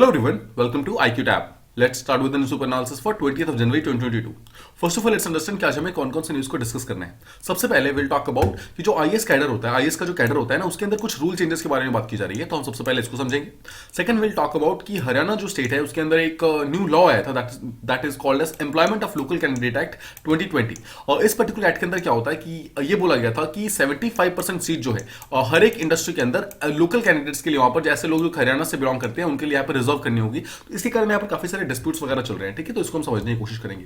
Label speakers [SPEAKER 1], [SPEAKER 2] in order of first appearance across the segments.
[SPEAKER 1] Hello everyone, welcome to IQ Tab. Let's start with the news super analysis for 20th of January 2022. First of all let's understand कि आज हमें कौन कौन से news को discuss करना है। सबसे पहले विल टॉक अबाउट कि जो आईएएस कैडर होता है, आईएएस का जो कैडर होता है ना, उसके अंदर कुछ रूल चेंजेस के बारे में बात की जा रही है, तो हम सबसे पहले इसको समझेंगे। सेकंड विल टॉक अबाउट कि हरियाणा जो स्टेट है उसके अंदर एक न्यू लॉ आया था that is called as employment of local candidate act 2020। और इस पर्टिकुलर एक्ट के अंदर क्या होता है कि ये बोला गया था कि 75% सीट जो है हर एक इंडस्ट्री के अंदर लोकल कैंडिडेट्स के लिए, वहां पर जैसे लोग जो हरियाणा से बिलोंग करते हैं उनके लिए यहाँ पर रिजर्व करनी होगी। तो इसके कारण यहाँ पर काफी सारे डिस्प्यूट्स वगैरह चल रहे हैं, ठीक है, तो इसको हम समझने की कोशिश करेंगे।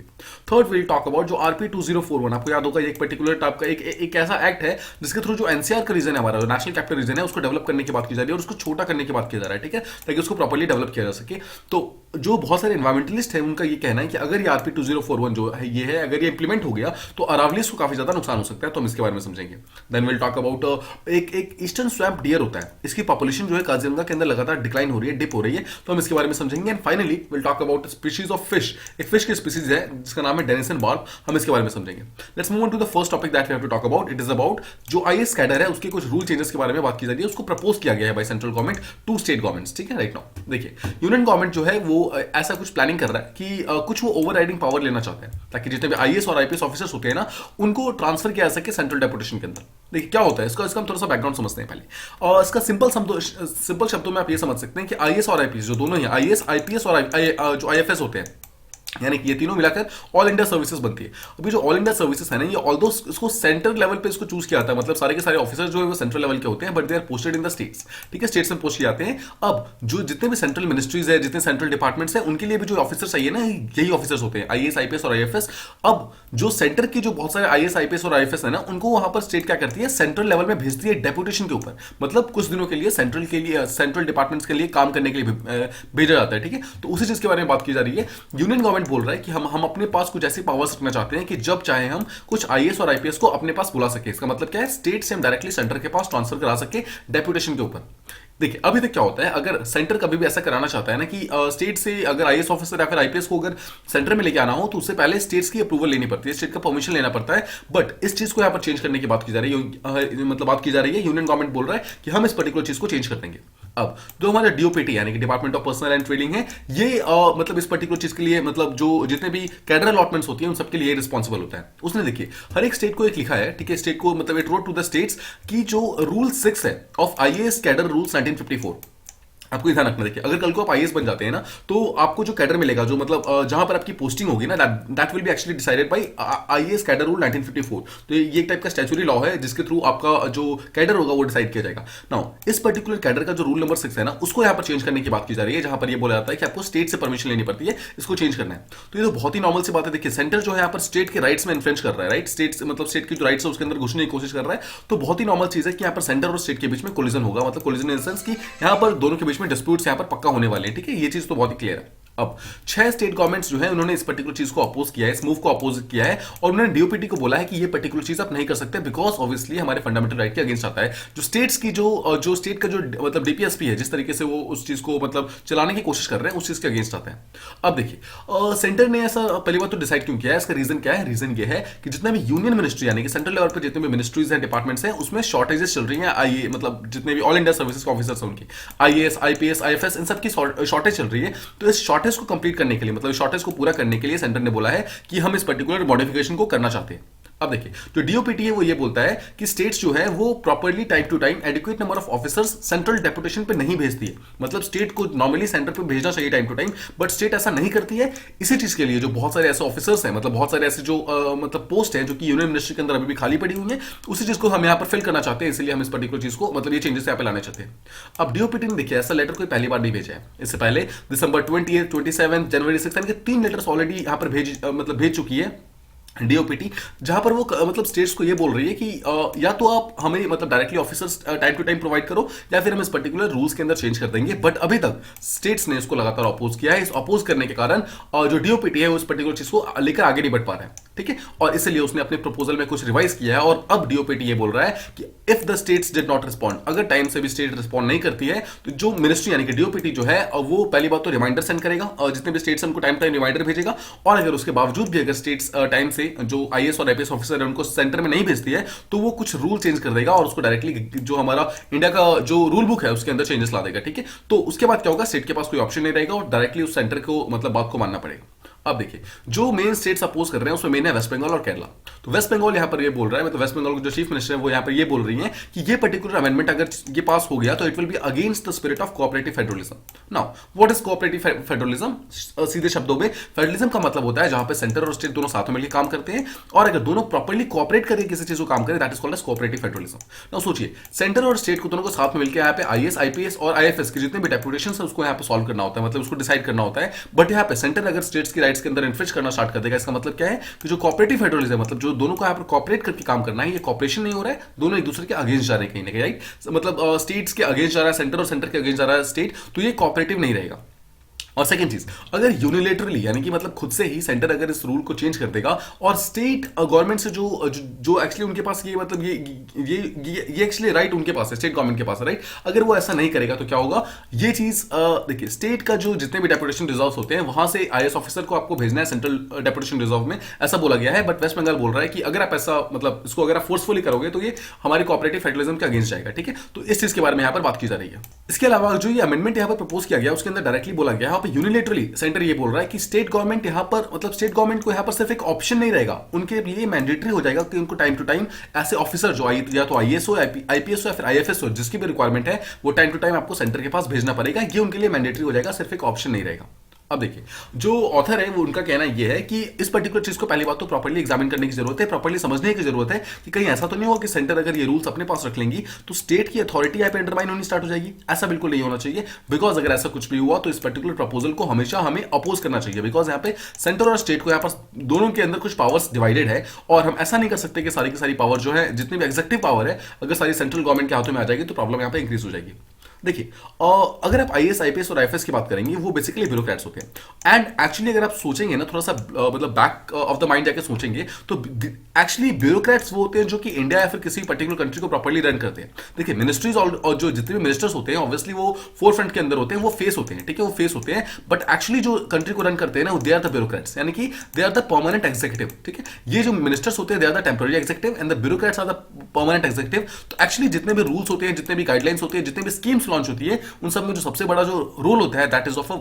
[SPEAKER 1] थर्ड विल टॉक अबाउट जो आरपी 2041, आपको याद होगा एक पर्टिकुलर टाइप का एक ऐसा एक्ट है जिसके थ्रू जो एनसीआर का रीजन है, हमारा जो नेशनल कैपिटल रीजन है, उसको डेवलप करने की बात की जा रही है और उसको छोटा करने की बात किया जा रहा है, ठीक है, ताकि उसको प्रॉपर्ली डेवलप किया जा सके। तो जो बहुत सारे एनवायरमेंटलिस्ट हैं उनका ये कहना है कि अगर ये आरपी 2041 जो है ये है, अगर ये इंप्लीमेंट हो गया तो अरावलीज को काफी ज्यादा नुकसान हो सकता है, तो हम इसके बारे में समझेंगे। देन विल टॉक अबाउट एक ईस्टर्न स्वैम्प डियर होता है, इसकी पॉपुलेशन जो है काजीरंगा के अंदर लगातार डिक्लाइन हो रही है, डिप हो रही है, तो हम इसके बारे में समझेंगे। And finally will talk about species of fish, एक फिश की स्पीशीज है जिसका नाम है डेनिसन बार्ब, हम इसके बारे में समझेंगे। Let's move on to the first topic that we have to talk about. It is about जो आईएएस कैडर है उसके कुछ रूल चेंजेस के बारे में बात की जा रही है, उसको प्रपोज किया गया है by central government to state governments, ठीक है। राइट नाउ देखिए, यूनियन गवर्नमेंट जो है वो ऐसा कुछ प्लानिंग कर रहा है कि कुछ वो ओवरराइडिंग पावर लेना चाहते हैं ताकि जितने भी आईएएस और आईपीएस ऑफिसर्स होते हैं ना, उनको ट्रांसफर किया जा सके सेंट्रल डेपुटेशन के अंदर। देखिए क्या होता है इसका हम थोड़ा सा बैकग्राउंड समझते हैं पहले। और इसका सिंपल शब्दों में आप ये समझ सकते हैं कि आईएएस और आईपीएस जो दोनों ही आईएएस आईपीएस और जो आईएफएस होते हैं, यानी कि ये तीनों मिलाकर ऑल इंडिया सर्विसेज बनती है। अभी जो ऑल इंडिया सर्विसेज है ना, ये ऑल्दो इसको सेंट्रल लेवल पे इसको चूज किया जाता है, मतलब सारे के सारे ऑफिसर्स जो है वो सेंट्रल लेवल के होते हैं, but they are posted in the states, ठीक है, स्टेट्स में पोस्ट किए जाते हैं। अब जो जितने भी सेंट्रल मिनिस्ट्रीज है, जितने सेंट्रल डिपार्टमेंट्स हैं, उनके लिए भी जो ऑफिसर्स चाहिए ना, यही ऑफिसर्स होते हैं, आईएएस आईपीएस और आईएफएस। अब जो सेंटर की जो बहुत सारे आईएएस आईपीएस और आईएफएस है ना, उनको वहां पर स्टेट क्या करती है, सेंट्रल लेवल में भेजती है डेपुटेशन के ऊपर, मतलब कुछ दिनों के लिए सेंट्रल डिपार्टमेंट्स के लिए काम करने के लिए भेजा जाता है, ठीक है। तो उसी चीज के बारे में बात की जा रही है। यूनियन गवर्नमेंट बोल रहा है कि हम अपने पास कुछ ऐसी पावर्स रखना चाहते हैं कि जब चाहे हम कुछ आईएएस और आईपीएस को अपने पास बुला सके। इसका मतलब क्या है, स्टेट से हम डायरेक्टली सेंटर के पास ट्रांसफर करा सके डेपुटेशन के ऊपर। देखिए अभी तक क्या होता है, अगर सेंटर कभी भी ऐसा कराना चाहता है ना कि स्टेट से अगर आईएएस ऑफिसर या फिर आईपीएस को अगर सेंटर में लेके आना हो तो उससे पहले स्टेट्स की अप्रूवल लेनी पड़ती है, स्टेट का परमिशन लेना पड़ता है। बट इस चीज को यहाँ पर चेंज करने की बात की जा रही है, मतलब बात की जा रही है, यूनियन गवर्नमेंट बोल रहा है कि हम इस पर्टिकुलर चीज को चेंज कर देंगे। अब जो हमारा डीओपीटी यानी कि department of personal and trading है, ये मतलब इस पर्टिकुलर चीज के लिए, मतलब जो जितने भी कैडर अलॉटमेंट्स होती है उन सबके लिए रिस्पॉन्सिबल होता है। उसने देखिए हर एक स्टेट को एक लिखा है, ठीक है, स्टेट को मतलब it wrote to the states की जो रूल 6 है ऑफ आईएएस कैडर रूल्स 1954। आपको ध्यान रखना, देखिए अगर कल को आप आईएएस बन जाते हैं ना, तो आपको जो कैडर मिलेगा, जो मतलब जहां पर आपकी पोस्टिंग होगी ना, that will B actually decided by IAS cadre rule 1954। तो ये एक टाइप का स्टैच्यूटरी लॉ है जिसके थ्रू आपका जो कैडर होगा वो डिसाइड किया जाएगा। नाउ इस पर्टिकुलर कैडर का जो रूल नंबर 6 है ना, उसको यहाँ पर चेंज करने की बात की जा रही है, जहां पर ये बोला जाता है कि आपको स्टेट से परमिशन लेनी पड़ती है, इसको चेंज करना है। तो ये तो बहुत ही नॉर्मल सी बात है। देखिए सेंटर जो है यहाँ पर स्टेट के राइट्स में इन्फ्रेंच कर रहा है, राइट, स्टेट मतलब स्टेट की जो राइट्स है उसके अंदर घुसने की कोशिश कर रहा है। तो बहुत ही नॉर्मल चीज है कि यहाँ पर सेंटर और स्टेट के बीच में कोलिजन होगा, मतलब कोलिजन इन द सेंस कि यहाँ पर दोनों के बीच में डिस्प्यूट्स यहाँ पर पक्का होने वाले हैं, ठीक है, ये चीज तो बहुत ही क्लियर है। अब 6 स्टेट गवर्नमेंट्स जो है उन्होंने इस पर्टिकुलर चीज को अपोज किया है, इस मूव को अपोज किया है, और उन्होंने डीओपीटी को बोला है कि ये पर्टिकुलर चीज आप नहीं कर सकते बिकॉज ऑब्वियसली हमारे फंडामेंटल राइट के अगेंस्ट आता है। जो स्टेट्स की जो स्टेट का जो मतलब डीपीएसपी है, जिस तरीके से वो उस चीज को मतलब चलाने की कोशिश कर रहे हैं, उस चीज के अगेंस्ट आता है। अब देखिए सेंटर ने ऐसा पहली बात तो डिसाइड क्यों किया है, इसका रीजन क्या है, रीजन ये है कि जितना भी यूनियन मिनिस्ट्री यानी कि सेंट्रल लेवल पर जितने भी मिनिस्ट्रीज हैं, डिपार्टमेंट्स हैं, उसमें शॉर्टेजेस चल रही है। आईए मतलब जितने भी ऑल इंडिया सर्विसेज के ऑफिसर्स हैं उनकी, आईएएस आईपीएस आईएफएस, इन सबकी शॉर्टेज चल रही है। तो इस शॉर्टेज को कंप्लीट करने के लिए, मतलब शॉर्टेज को पूरा करने के लिए सेंटर ने बोला है कि हम इस पर्टिकुलर मॉडिफिकेशन को करना चाहते हैं। अब देखिए जो डीओपीटी है वो ये बोलता है कि स्टेट्स जो है वो properly time to time adequate number of officers central deputation पे नहीं भेजती है, मतलब स्टेट को नॉर्मली सेंटर पे भेजना चाहिए time to time, but state ऐसा नहीं करती है। इसी चीज के लिए जो बहुत सारे ऐसे ऑफिसर्स हैं, मतलब बहुत सारे ऐसे जो मतलब पोस्ट हैं जो कि यूनियन मिनिस्ट्री के अंदर अभी भी खाली पड़ी हुई है, उसी चीज को हम यहाँ पर फिल करना चाहते हैं, इसलिए हम इस पर्टिकुलर चीज को मतलब ये चेंजेस यहाँ पे लाने चाहते हैं। अब डीओपीटी ने देखिए ऐसा लेटर कोई पहली बार नहीं भेजा है, इससे पहले दिसंबर 20, 27, जनवरी 6 यानी कि 3 लेटर्स ऑलरेडी यहाँ पर भेज चुकी है डीओपीटी, जहां पर वो मतलब स्टेट्स को ये बोल रही है कि या तो आप हमें मतलब directly officers time to time provide करो या फिर हम इस पर्टिकुलर रूल्स के अंदर चेंज कर देंगे। बट अभी तक स्टेट्स ने इसको लगातार अपोज किया है। इस अपोज करने के कारण जो डीओपीटी है उस पर्टिकुलर चीज को लेकर आगे नहीं बढ़ पा रहा है, ठीक है, और इसलिए उसने अपने प्रपोजल में कुछ रिवाइज किया है। और अब डीओपीटी ये बोल रहा है कि if the states did not respond, अगर टाइम से भी स्टेट रिस्पॉन्ड नहीं करती है तो जो मिनिस्ट्री यानी कि डीओपीटी जो है वो पहली बात तो रिमाइंडर सेंड करेगा, और जितने भी स्टेट्स उनको टाइम टाइम रिमाइंडर भेजेगा, और अगर उसके बावजूद भी अगर स्टेट्स टाइम से पे जो आईएएस और आईपीएस ऑफिसर है उनको सेंटर में नहीं भेजती है, तो वो कुछ रूल चेंज कर देगा और उसको डायरेक्टली जो हमारा इंडिया का जो रूल बुक है उसके अंदर चेंजेस ला देगा, ठीक है। तो उसके बाद क्या होगा, स्टेट के पास कोई ऑप्शन नहीं रहेगा और डायरेक्टली उस सेंटर को मतलब बात को मानना पड़ेगा। अब देखिए, जो मेन स्टेट अपोज कर रहे हैं उसमें मेन है वेस्ट बंगाल और केरला। तो वेस्ट बंगाल यहां पर ये बोल रहा है, मतलब वेस्ट बंगाल के जो चीफ मिनिस्टर है वो यहां पर ये बोल रही है कि ये पर्टिकुलर अमेंडमेंट अगर ये पास हो गया तो it will be against the spirit of cooperative federalism. Now what is cooperative federalism? सीधे शब्दों में फेडरलिज्म का मतलब होता है जहां पे सेंटर और स्टेट दोनों साथ में मिलकर काम करते हैं और अगर दोनों प्रॉपर्ली कोऑपरेट करके किसी चीज को काम करें, that is called as cooperative federalism. Now सोचिए, सेंटर और स्टेट को दोनों को साथ में मिलकर यहाँ पे आईएएस, आईपीएस और आईएफएस के जितने भी डेपुटेशन है उसको यहाँ पे सॉल्व करना होता है, मतलब उसको डिसाइड करना होता है। बट यहाँ पे सेंटर अगर स्टेट्स की राइट्स के अंदर इन्फ्रिज करना स्टार्ट कर देगा, इसका मतलब क्या है कि जो कोऑपरेटिव फेडरलिज्म मतलब जो दोनों को यहाँ पर कोऑपरेट करके काम करना है, ये कोऑपरेशन नहीं हो रहा है, दोनों एक दूसरे के अगेंस्ट जा रहे हैं कहीं ना कहीं, राइट। मतलब स्टेट्स के अगेंस्ट जा रहा है सेंटर और सेंटर के अगेंस्ट जा रहा है स्टेट, तो ये कोऑपरेटिव नहीं रहेगा। और सेकंड चीज, अगर यूनिलेटरली यानी कि मतलब खुद से ही सेंटर अगर इस रूल को चेंज कर देगा और स्टेट गवर्नमेंट से जो एक्चुअली उनके पास ये मतलब ये एक्चुअली राइट उनके पास है, स्टेट गवर्नमेंट के पास है, राइट। अगर वो ऐसा नहीं करेगा तो क्या होगा, ये चीज देखिए, स्टेट का जो जितने भी डेपुटेशन रिजर्व होते हैं वहां से आईएएस ऑफिसर को आपको भेजना है सेंट्रल डेपुटेशन रिजर्व में, ऐसा बोला गया है। बट वेस्ट बंगाल बोल रहा है कि अगर आप ऐसा मतलब इसको अगर आप फोर्सफुली करोगे तो ये हमारे कोऑपरेटिव फेडरलिज्म के अगेंस्ट जाएगा, ठीक है। तो इस चीज के बारे में यहाँ पर बात की जा रही है। इसके अलावा जो ये अमेंडमेंट यहाँ पर प्रपोज किया गया उसके अंदर डायरेक्टली बोला गया है यूनिलेटरली सेंटर ये बोल रहा है कि स्टेट गवर्नमेंट यहां पर मतलब स्टेट गवर्नमेंट को यहां पर सिर्फ एक ऑप्शन नहीं रहेगा, उनके लिए मैंडेटरी हो जाएगा कि उनको टाइम टू टाइम ऐसे ऑफिसर जो या तो आईएएस हो, आईपीएस हो या फिर आईएफएस हो, जिसकी भी रिक्वायरमेंट है वो टाइम टू टाइम आपको सेंटर के पास भेजना पड़ेगा। ये उनके लिए मैंडेटरी हो जाएगा, सिर्फ एक ऑप्शन नहीं रहेगा। अब देखिए, जो ऑथर है वो उनका कहना यह है कि इस पर्टिकुलर चीज को पहली बात तो प्रॉपर्ली एग्जामिन करने की जरूरत है, प्रॉपर्ली समझने की जरूरत है कि कहीं ऐसा तो नहीं होगा कि सेंटर अगर ये रूल्स अपने पास रख लेंगी तो स्टेट की अथॉरिटी यहाँ पे अंडरमाइन होनी स्टार्ट हो जाएगी। ऐसा बिल्कुल नहीं होना चाहिए, बिकॉज अगर ऐसा कुछ भी हुआ तो इस पर्टिकुलर प्रपोजल को हमेशा हमें अपोज करना चाहिए, बिकॉज यहाँ पे सेंटर और स्टेट को यहाँ पर दोनों के अंदर कुछ पावर्स डिवाइडेड है और हम ऐसा नहीं कर सकते कि सारी की सारी पावर जो है, जितनी भी एग्जेक्टिव पावर है, अगर सारी सेंट्रल गवर्नमेंट के हाथों में आ जाएगी तो प्रॉब्लम यहाँ पे इंक्रीज हो जाएगी। देखिए, अगर आप आईएएस, आईपीएस और आईएफएस की बात करेंगे, वो बेसिकली ब्यूरोक्रेट्स होते हैं। एंड एक्चुअली अगर आप सोचेंगे ना, थोड़ा सा मतलब बैक ऑफ द माइंड जाके सोचेंगे तो एक्चुअली ब्यूरोक्रेट्स वो होते हैं जो कि इंडिया या फिर किसी पर्टिकुलर कंट्री को प्रॉपर्ली रन करते हैं। देखिए, मिनिस्ट्रीज और जो जितने भी मिनिस्टर्स होते हैं ऑब्वियसली वो फोर फ्रंट के अंदर होते हैं, वो फेस होते हैं, ठीक है, वो फेस होते हैं। बट एक्चुअली जो कंट्री को रन करते हैं ना, दे आर द ब्यूरोक्रेट्स, यानी कि they are the permanent executive, ठीक है। ये जो मिनिस्टर्स होते हैं they are the temporary executive and the bureaucrats are the permanent executive. तो एक्चुअली जितने भी रूल्स होते हैं, जितने भी गाइडलाइंस होते हैं, जितने भी स्कीम्स लॉन्च होती है, उन सब में जो सबसे बड़ा जो रोल होता है that is of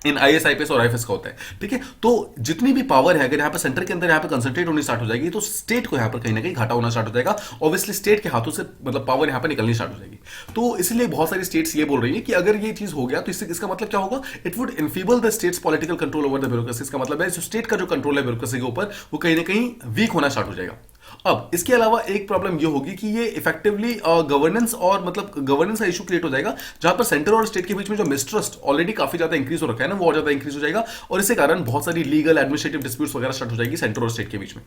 [SPEAKER 1] in IAS, IPS और आईएफएस का होता है, ठीक है। तो जितनी भी पावर है अगर यहाँ पे सेंटर के अंदर यहाँ पे कंसंट्रेट होनी स्टार्ट हो जाएगी तो स्टेट को यहाँ पर कहीं ना कहीं घाटा होना स्टार्ट हो जाएगा। ऑब्वियसली स्टेट के हाथों से मतलब पावर यहाँ पे निकलनी स्टार्ट हो जाएगी। तो इसलिए बहुत सारी स्टेट्स ये बोल रही है कि अगर ये चीज हो गया तो इसका मतलब क्या होगा, it would enfeeble the states political control over the bureaucracy. इसका मतलब है जो स्टेट का जो कंट्रोल है ब्यूरोक्रेसी के ऊपर वो कहीं ना कहीं वीक होना स्टार्ट हो जाएगा। अब इसके अलावा एक प्रॉब्लम ये होगी कि ये इफेक्टिवली गवर्नेंस और मतलब गवर्नेंस का इशू क्रिएट हो जाएगा, जहां पर सेंटर और स्टेट के बीच में जो मिसट्रस्ट ऑलरेडी काफी ज्यादा इंक्रीज हो रखा है ना, वो और ज्यादा इंक्रीज हो जाएगा और इसके कारण बहुत सारी लीगल एडमिनिस्ट्रेटिव डिस्प्यूट्स वगैरह स्टार्ट हो जाएगी सेंटर और स्टेट के बीच में।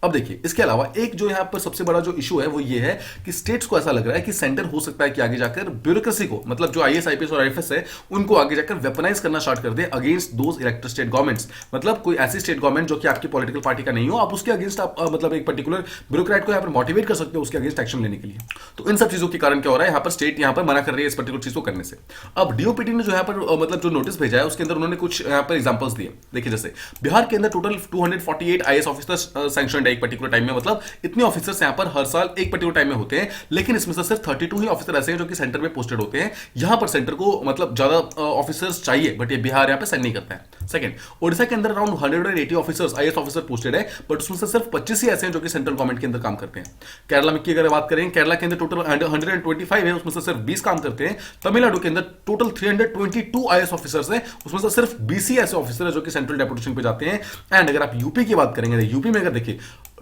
[SPEAKER 1] अब देखिए, इसके अलावा एक जो यहाँ पर सबसे बड़ा जो इशू है वो ये है कि स्टेट्स को ऐसा लग रहा है कि सेंटर हो सकता है कि आगे जाकर ब्यूरोक्रेसी को मतलब जो आईएएस, आईपीएस और आईएफएस है उनको आगे जाकर वेपनाइज करना स्टार्ट कर दे against those elected state governments. मतलब कोई ऐसी स्टेट गवर्नमेंट जो कि आपकी पॉलिटिकल पार्टी का नहीं हो, आप उसके अगेंस्ट आप मतलब एक पर्टिकुलर ब्यूरोक्रेट को यहाँ पर मोटिवेट कर सकते हो उसके अगेंस्ट एक्शन लेने के लिए। तो इन सब चीजों के कारण क्या हो रहा है, यहाँ पर स्टेट यहाँ पर मना कर रही है इस पर्टिकुलर चीज को करने से। अब डीओपीटी ने जो यहाँ पर मतलब जो नोटिस भेजा है उसके अंदर उन्होंने कुछ यहाँ पर एग्जांपल्स दिए। देखिए, जैसे बिहार के अंदर टोटल 248 आईएएस ऑफिसर्स सैंक्शनड है एक पर्टिकुलर टाइम में, मतलब इतने ऑफिसर्स यहाँ पर हर साल एक पर्टिकुलर टाइम में होते हैं, लेकिन इसमें से सिर्फ 32 ही ऑफिसर ऐसे हैं जो कि सेंटर में पोस्टेड होते हैं। यहाँ पर सेंटर को मतलब ज्यादा ऑफिसर्स चाहिए बट ये बिहार यहाँ पे सेंड नहीं करता है। सेकंड, ओडिशा के अंदर around 180 officers IAS officer posted है, बट उसमें से सिर्फ 25 ही ऐसे हैं जो कि सेंट्रल गवर्नमेंट के अंदर काम करते हैं। केरला में की अगर बात करें, केरला के अंदर टोटल 125 है, उसमें से सिर्फ 20 काम करते हैं। तमिलनाडु के अंदर टोटल 322 आईएएस ऑफिसर्स हैं, उसमें से सिर्फ 20 ही ऐसे ऑफिसर है जो कि सेंट्रल डेपुटेशन पे जाते हैं। एंड अगर आप यूपी की बात करेंगे, यूपी में अगर देखिए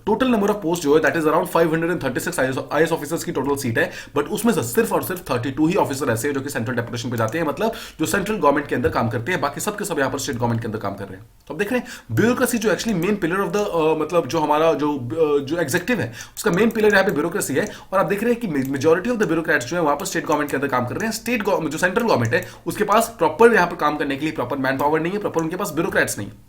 [SPEAKER 1] टोटल नंबर ऑफ पोस्ट जो है that is around 536 IAS officers की टोटल सीट है, बट उसमें से सिर्फ और सिर्फ 32 ही ऑफिसर ऐसे हैं जो कि सेंट्रल डेपुटेशन पे जाते हैं, मतलब जो सेंट्रल गवर्नमेंट के अंदर काम करते हैं, बाकी सब के सब यहाँ पर स्टेट गवर्नमेंट के अंदर काम कर रहे हैं। तो अब देख रहे हैं ब्यूरोक्रेसी जो actually main pillar of the मतलब जो हमारा जो एग्जीक्यूटिव है उसका मेन पिलर यहाँ पे ब्यूरोक्रेसी है। और आप देख रहे हैं कि मेजॉरिटी ऑफ द ब्यूरोक्रेट्स जो है वहां पर स्टेट गवर्नमेंट के अंदर काम कर रहे हैं। स्टेट जो सेंट्रल गवर्नमेंट है उसके पास प्रॉपर यहाँ पर काम करने के लिए प्रॉपर मैन पावर नहीं है, प्रॉपर उनके पास ब्यूरोक्रेट्स नहीं है।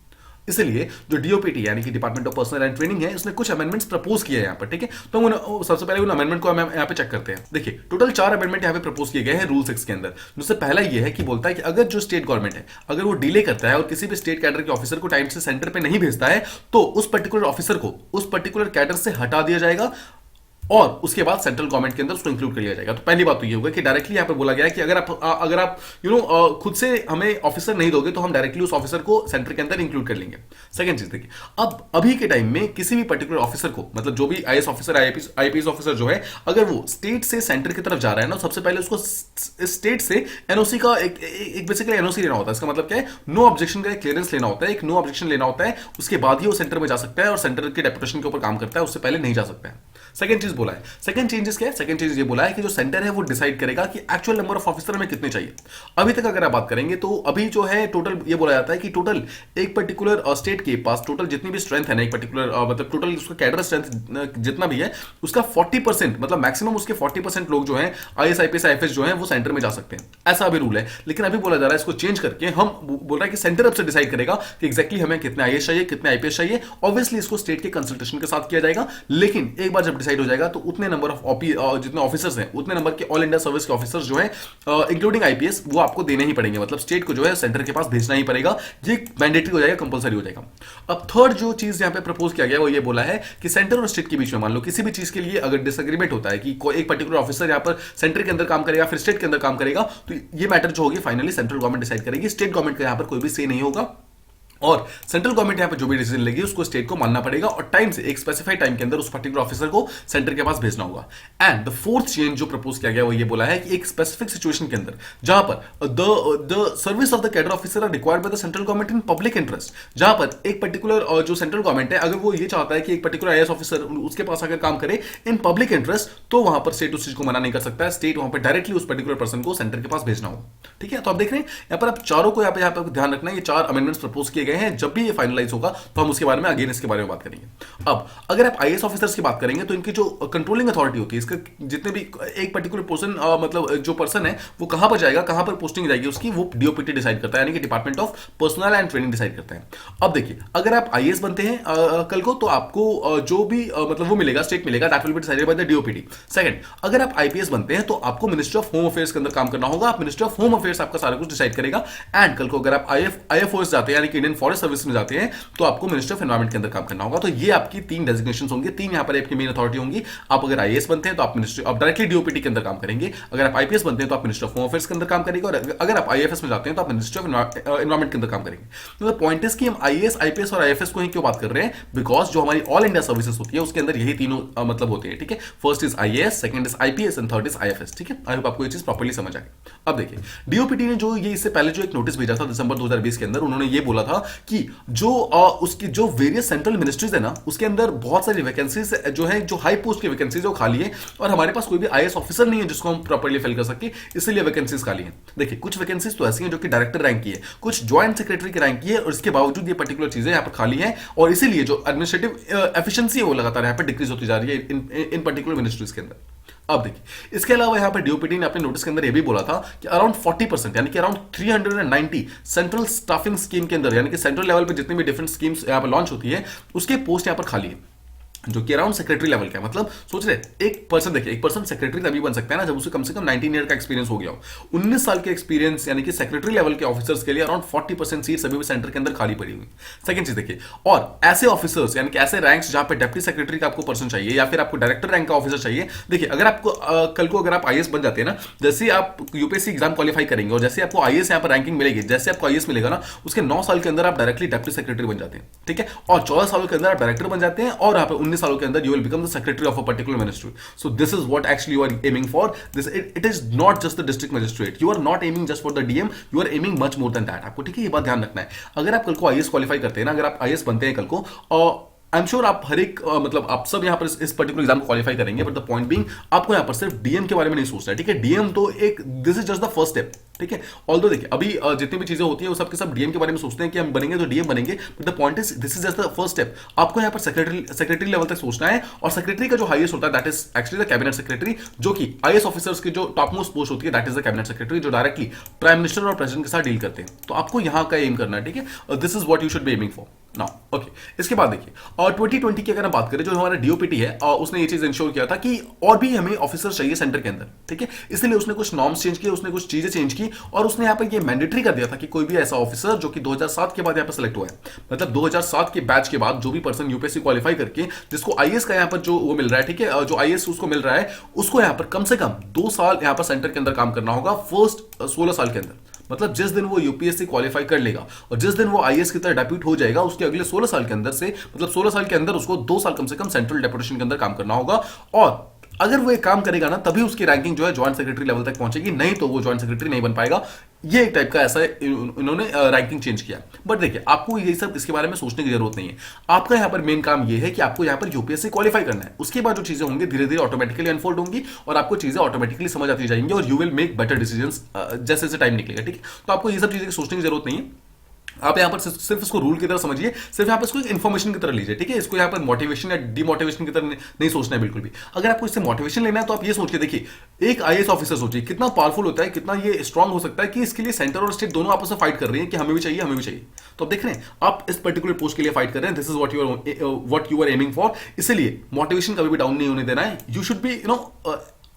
[SPEAKER 1] इसलिए जो डीओपीटी यानी कि department of personal and training है, उसने कुछ अमेंडमेंट्स प्रपोज किए हैं यहाँ पर, ठीक है। तो हम सबसे पहले उन अमेंडमेंट को हम यहाँ पे चेक करते हैं। देखिए टोटल 4 अमेंडमेंट यहाँ पे प्रपोज किए गए हैं रूल 6 के अंदर। जिससे पहला ये है कि बोलता है कि अगर जो स्टेट गवर्नमेंट है अगर वो डिले करता है और किसी भी स्टेट कैडर के ऑफिसर को टाइम से सेंटर पे नहीं भेजता है, तो उस पर्टिकुलर ऑफिसर को उस पर्टिकुलर कैडर से हटा दिया जाएगा और उसके बाद सेंट्रल गवर्नमेंट के अंदर उसको इंक्लूड कर लिया जाएगा। तो पहली बात तो ये होगा कि डायरेक्टली यहां पे बोला गया है कि अगर आप खुद से हमें ऑफिसर नहीं दोगे तो हम डायरेक्टली उस ऑफिसर को सेंटर के अंदर इंक्लूड कर लेंगे। सेकंड चीज देखिए, अब अभी के टाइम में किसी भी पर्टिकुलर ऑफिसर को, मतलब जो भी आईएएस ऑफिसर आईपीएस ऑफिसर जो है, अगर वो स्टेट से सेंटर की तरफ जा रहा है ना, सबसे पहले उसको स्टेट से एनओसी का एक बेसिकली एनओसी लेना होता है। इसका मतलब क्या है, नो ऑब्जेक्शन का क्लियरेंस लेना होता है, एक नो ऑब्जेक्शन लेना होता है, उसके बाद ही वो सेंटर में जा सकता है और सेंटर के डेपुटेशन के ऊपर काम करता है, उससे पहले नहीं जा सकता है। सेकंड चीज बोला है, सेकंड चेंजेस क्या है, सेकंड चेंज ये बोला है कि जो सेंटर है वो डिसाइड करेगा कि एक्चुअल नंबर ऑफ ऑफिसर हमें कितने चाहिए। अभी तक अगर आप बात करेंगे तो अभी जो है टोटल ये बोला जाता है कि टोटल एक पर्टिकुलर स्टेट के पास टोटल जितनी भी स्ट्रेंथ है ना, एक पर्टिकुलर मतलब टोटल उसका कैडर स्ट्रेंथ जितना भी है उसका 40% मतलब मैक्सिमम उसके 40% लोग जो हैं आईएएस आईपीएस आईएफएस जो हैं वो सेंटर में जा सकते हैं। ऐसा अभी रूल है, लेकिन अभी बोला जा रहा है इसको चेंज करके हम बोल रहा है कि सेंटर अब से डिसाइड करेगा कि एग्जैक्टली हमें कितने आईएएस चाहिए, कितने आईपीएस चाहिए। ऑब्वियसली इसको स्टेट के कंसल्टेशन के साथ किया जाएगा, लेकिन एक बार जब डिसाइड हो जाएगा तो उतने नंबर ऑफ जितने ऑफिसर्स हैं उतने नंबर के ऑल इंडिया सर्विस के ऑफिसर्स जो हैं इंक्लूडिंग आईपीएस वो आपको देने ही पड़ेंगे, मतलब स्टेट को जो है सेंटर के पास भेजना ही पड़ेगा। ये मैंडेटरी हो जाएगा, कंपलसरी हो जाएगा। अब थर्ड जो चीज यहां पे प्रपोज किया गया वो ये बोला है कि सेंटर और स्टेट के बीच में मान लो किसी भी चीज के लिए अगर डिसएग्रीमेंट होता है कि कोई एक पर्टिकुलर ऑफिसर यहां पर सेंटर के अंदर काम करेगा फिर स्टेट के अंदर काम करेगा, तो ये मैटर जो होगी फाइनली सेंट्रल गवर्नमेंट डिसाइड करेगी, स्टेट गवर्नमेंट का यहां पर कोई भी से नहीं होगा। और सेंट्रल गवर्नमेंट यहां पे जो भी डिसीजन लेगी उसको स्टेट को मानना पड़ेगा और टाइम से एक स्पेसिफाइड टाइम के अंदर उस पर्टिकुलर ऑफिसर को सेंटर के पास भेजना होगा। एंड द फोर्थ चेंज जो प्रपोज किया गया वो ये बोला है कि एक स्पेसिफिक सिचुएशन के अंदर जहां पर the service of the cadre officer are required by the central government in public interest, जहां पर एक पर्टिकुलर जो सेंट्रल गवर्नमेंट है अगर वो ये चाहता है कि एक पर्टिकुलर आईएएस ऑफिसर उसके पास अगर काम करे इन पब्लिक इंटरेस्ट, तो वहां पर स्टेट उस चीज को मना नहीं कर सकता है। स्टेट वहां पर डायरेक्टली उस पर्टिकुलर पर्सन को सेंटर के पास भेजना होगा। ठीक है, तो आप देख रहे हैं यहाँ पर आप चारों को यहाँ पे ध्यान रखना है, ये 4 अमेंडमेंट्स प्रपोज किए गए हैं। जब भी ये फाइनलाइज होगा तो हम उसके बारे में अगेन इसके बारे में बात करेंगे। अब अगर आप आईएएस ऑफिसर्स की बात करेंगे तो इनकी जो कंट्रोलिंग अथॉरिटी होती है, इसका जितने भी एक पर्टिकुलर पर्सन मतलब जो पर्सन है वो कहां पर जाएगा, कहां पर पोस्टिंग जाएगी उसकी, वो डीओपीटी डिसाइड करता है, यानी कि department of personal and training decide करता है। अब देखिए अगर आप आईएएस बनते हैं कल को, तो आपको जो भी मतलब वो मिलेगा, स्टेट मिलेगा, that will be decided by the DOPT. Second, अगर आप आईपीएस बनते हैं तो आपको मिनिस्ट्री ऑफ होम अफेयर्स के अंदर काम करना होगा, आप मिनिस्ट्री ऑफ होम अफेयर्स आपका सारा कुछ डिसाइड करेगा। एंड कल को अगर आप आईएफओएस जाते हैं यानी कि इंडियन फॉरेस्ट सर्विस में जाते हैं तो आपको मिनिस्ट्री ऑफ एनवायरमेंट के अंदर काम करना होगा। तो ये आपकी 3 डेजिग्नेशंस होंगे, 3 यहां पर आपकी मेन अथॉरिटी होंगी। आप अगर आईएएस बनते हैं तो आप डायरेक्टली डीओपीटी के अंदर काम करेंगे, अगर आप आईपीएस बनते हैं तो आप मिनिस्ट्री ऑफ होम अफेयर्स के अंदर काम करेंगे, और अगर आप आईएफएस में जाते हैं तो आप मिनिस्ट्री ऑफ एनवायरमेंट के अंदर काम करेंगे। तो पॉइंट इज कि हम आईएएस आईपीएस और आईएफएस को ही क्यों बात कर रहे हैं, बिकॉज जो हमारी ऑल इंडिया सर्विसेज होती है उसके अंदर यही तीनों मतलब होते हैं। ठीक है, first is IAS, second is IPS and third is IFS. ठीक है, आई होप आपको ये चीज प्रॉपर्ली समझ आ गई। अब देखिए डीओपीटी ने जो ये इससे पहले जो एक नोटिस भेजा था दिसंबर 2020 के अंदर, उन्होंने ये बोला था कि जो उसकी जो वेरियस सेंट्रल मिनिस्ट्रीज है ना उसके अंदर बहुत सारी वैकेंसीज जो है, जो हाई पोस्ट की वैकेंसीज है वो खाली है, और हमारे पास कोई भी आईएएस ऑफिसर नहीं है जिसको हम प्रॉपर्ली फिल कर सके, इसलिए वैकेंसीज खाली है। देखिए कुछ वैकेंसीज तो ऐसी हैं जो कि डायरेक्टर रैंक की है, कुछ ज्वाइंट सेक्रेटरी की रैंक की है, और इसके बावजूद ये पर्टिकुलर चीजें यहाँ पर खाली है, और इसीलिए जो एडमिनिस्ट्रेटिव एफिशिएंसी है वो लगातार यहाँ पर डिक्रीज होती जा रही है इन पर्टिकुलर मिनिस्ट्रीज के अंदर। अब देखिए इसके अलावा यहां पर डीओपीटी ने अपने नोटिस के अंदर यह भी बोला था कि अराउंड 40% यानी कि अराउंड 390 सेंट्रल स्टाफिंग स्कीम के अंदर, यानी कि सेंट्रल लेवल पे जितनी भी डिफरेंट स्कीम्स यहां पर लॉन्च होती है उसके पोस्ट यहां पर खाली है, जो कि अराउंड सेक्रेटरी लेवल का है। मतलब सोच रहे एक पर्सन, देखिए एक पर्सन सेक्रेटरी तभी बन सकता है ना जब उसे कम से कम 19 ईयर का एक्सपीरियंस हो गया हो। 19 साल के एक्सपीरियंस यानी कि सेक्रेटरी लेवल के ऑफिसर्स के लिए अराउंड 40% सीट्स अभी भी सेंटर के अंदर खाली पड़ी हुई। सेकंड चीज देखिए, और ऐसे ऑफिसर्स यानी कि ऐसे रैंक्स जहां पे डेप्टी सेक्रेटरी का आपको पर्सन चाहिए या फिर आपको डायरेक्टर रैंक का ऑफिसर चाहिए। देखिए अगर आपको कल को अगर आप आईएएस बन जाते हैं ना, जैसे आप यूपीएससी एग्जाम क्वालिफाई करेंगे और जैसे आपको आईएएस यहाँ पर रैंकिंग मिलेगी, जैसे आपको आईएएस मिलेगा ना उसके 9 साल के अंदर आप डायरेक्टली डेप्टी सेक्रेटरी बन जाते हैं। ठीक है, और 14 सालों के अंदर आप डायरेक्टर बन जाते हैं, और यहाँ पे 19 सालों के अंदर you will become the secretary of a particular ministry. So this is what actually you are aiming for. It is not just the district magistrate. You are not aiming just for the DM. You are aiming much more than that. आपको ठीक है ये बात ध्यान रखना है। अगर आप कल को आईएएस क्वालिफाई करते हैं ना, अगर आप आईएएस बनते हैं कल को, आई एम श्योर आप हर एक मतलब आप सब यहाँ पर इस पर्टिकुलर एग्जाम को क्वालिफाई करेंगे, बट द पॉइंट बीइंग आपको यहाँ पर सिर्फ डीएम के बारे में नहीं सोचना है। ठीक है, डीएम तो एक this is just the first step. ठीक है, ऑल्दो देखिए अभी जितनी भी चीजें होती है वो सब के सब डीएम के बारे में सोचते हैं कि हम बनेंगे तो डीएम बनेंगे, but the point is this is just the first step. आपको यहाँ पर सेक्रेटरी लेवल तक सोचना है, और सेक्रेटरी का जो हाईएस्ट होता है that is actually the cabinet secretary, जो कि आईएएस ऑफिसर्स की जो टॉप मोस्ट पोस्ट होती है that is the cabinet secretary, जो डायरेक्टली प्राइम मिनिस्टर और प्रेसिडेंट के साथ डील करते हैं। तो आपको यहाँ का एम करना है। ठीक है, this is what you should be aiming for. ना ओके। इसके बाद देखिए और 2020 की अगर हम बात करें, जो हमारा डीओपीटी है उसने ये चीज इंश्योर किया था कि और भी हमें ऑफिसर चाहिए सेंटर के अंदर, ठीक है। इसलिए उसने कुछ नॉर्म्स चेंज किए, उसने कुछ चीजें चेंज की और उसने यहाँ पर ये मैंडेटरी कर दिया था कि कोई भी ऐसा ऑफिसर जो कि 2007 के बाद यहाँ पर सेलेक्ट हुआ है, मतलब 2007 के बैच के बाद जो भी पर्सन यूपीएससी क्वालिफाई करके जिसको आईएएस का यहाँ पर जो वो मिल रहा है, ठीक है, जो आईएएस उसको मिल रहा है, उसको यहाँ पर कम से कम 2 साल यहाँ पर सेंटर के अंदर काम करना होगा फर्स्ट 16 साल के अंदर। मतलब जिस दिन वो यूपीएससी क्वालिफाई कर लेगा और जिस दिन वो आईएएस की तरह डेप्यूट हो जाएगा, उसके अगले 16 साल के अंदर से, मतलब 16 साल के अंदर उसको 2 साल कम से कम सेंट्रल डेपुटेशन के अंदर काम करना होगा। और अगर वो एक काम करेगा ना, तभी उसकी रैंकिंग जो है ज्वाइंट सेक्रेटरी लेवल तक पहुंचेगी, नहीं तो वो ज्वाइंट सेक्रेटरी नहीं बन पाएगा। ये एक टाइप का ऐसा इन्होंने रैंकिंग चेंज किया। बट देखिए आपको ये सब इसके बारे में सोचने की जरूरत नहीं है। आपका यहाँ पर मेन काम ये है कि आपको यहाँ पर यूपीएससी क्वालिफाई करना है। उसके बाद जो चीजें होंगी धीरे धीरे ऑटोमेटिकली अनफोल्ड होंगी और आपको चीजें ऑटोमेटिकली समझ आती जाएंगी और you will make better decisions जैसे जैसे टाइम निकलेगा, ठीक है। तो आपको ये सब चीजें सोचने की जरूरत नहीं है। आप यहाँ पर सिर्फ इसको रूल की तरह समझिए, सिर्फ यहाँ पर इसको एक इन्फॉर्मेशन की तरह लीजिए, ठीक है। इसको यहाँ पर मोटिवेशन या डिमोटिवेशन की तरह नहीं सोचना है बिल्कुल भी। अगर आपको इससे मोटिवेशन लेना है तो आप ये सोच के देखिए, एक आईएएस ऑफिसर सोचिए कितना पावरफुल होता है, कितना ये स्ट्रांग हो सकता है कि इसके लिए सेंटर और स्टेट दोनों आपस में फाइट कर रही है कि हमें भी चाहिए, हमें भी चाहिए। तो आप देख रहे हैं आप इस पर्टिकुलर पोस्ट के लिए फाइट कर रहे हैं, this is what you are aiming for. इसलिए मोटिवेशन कभी भी डाउन नहीं होने देना है। यू शुड बी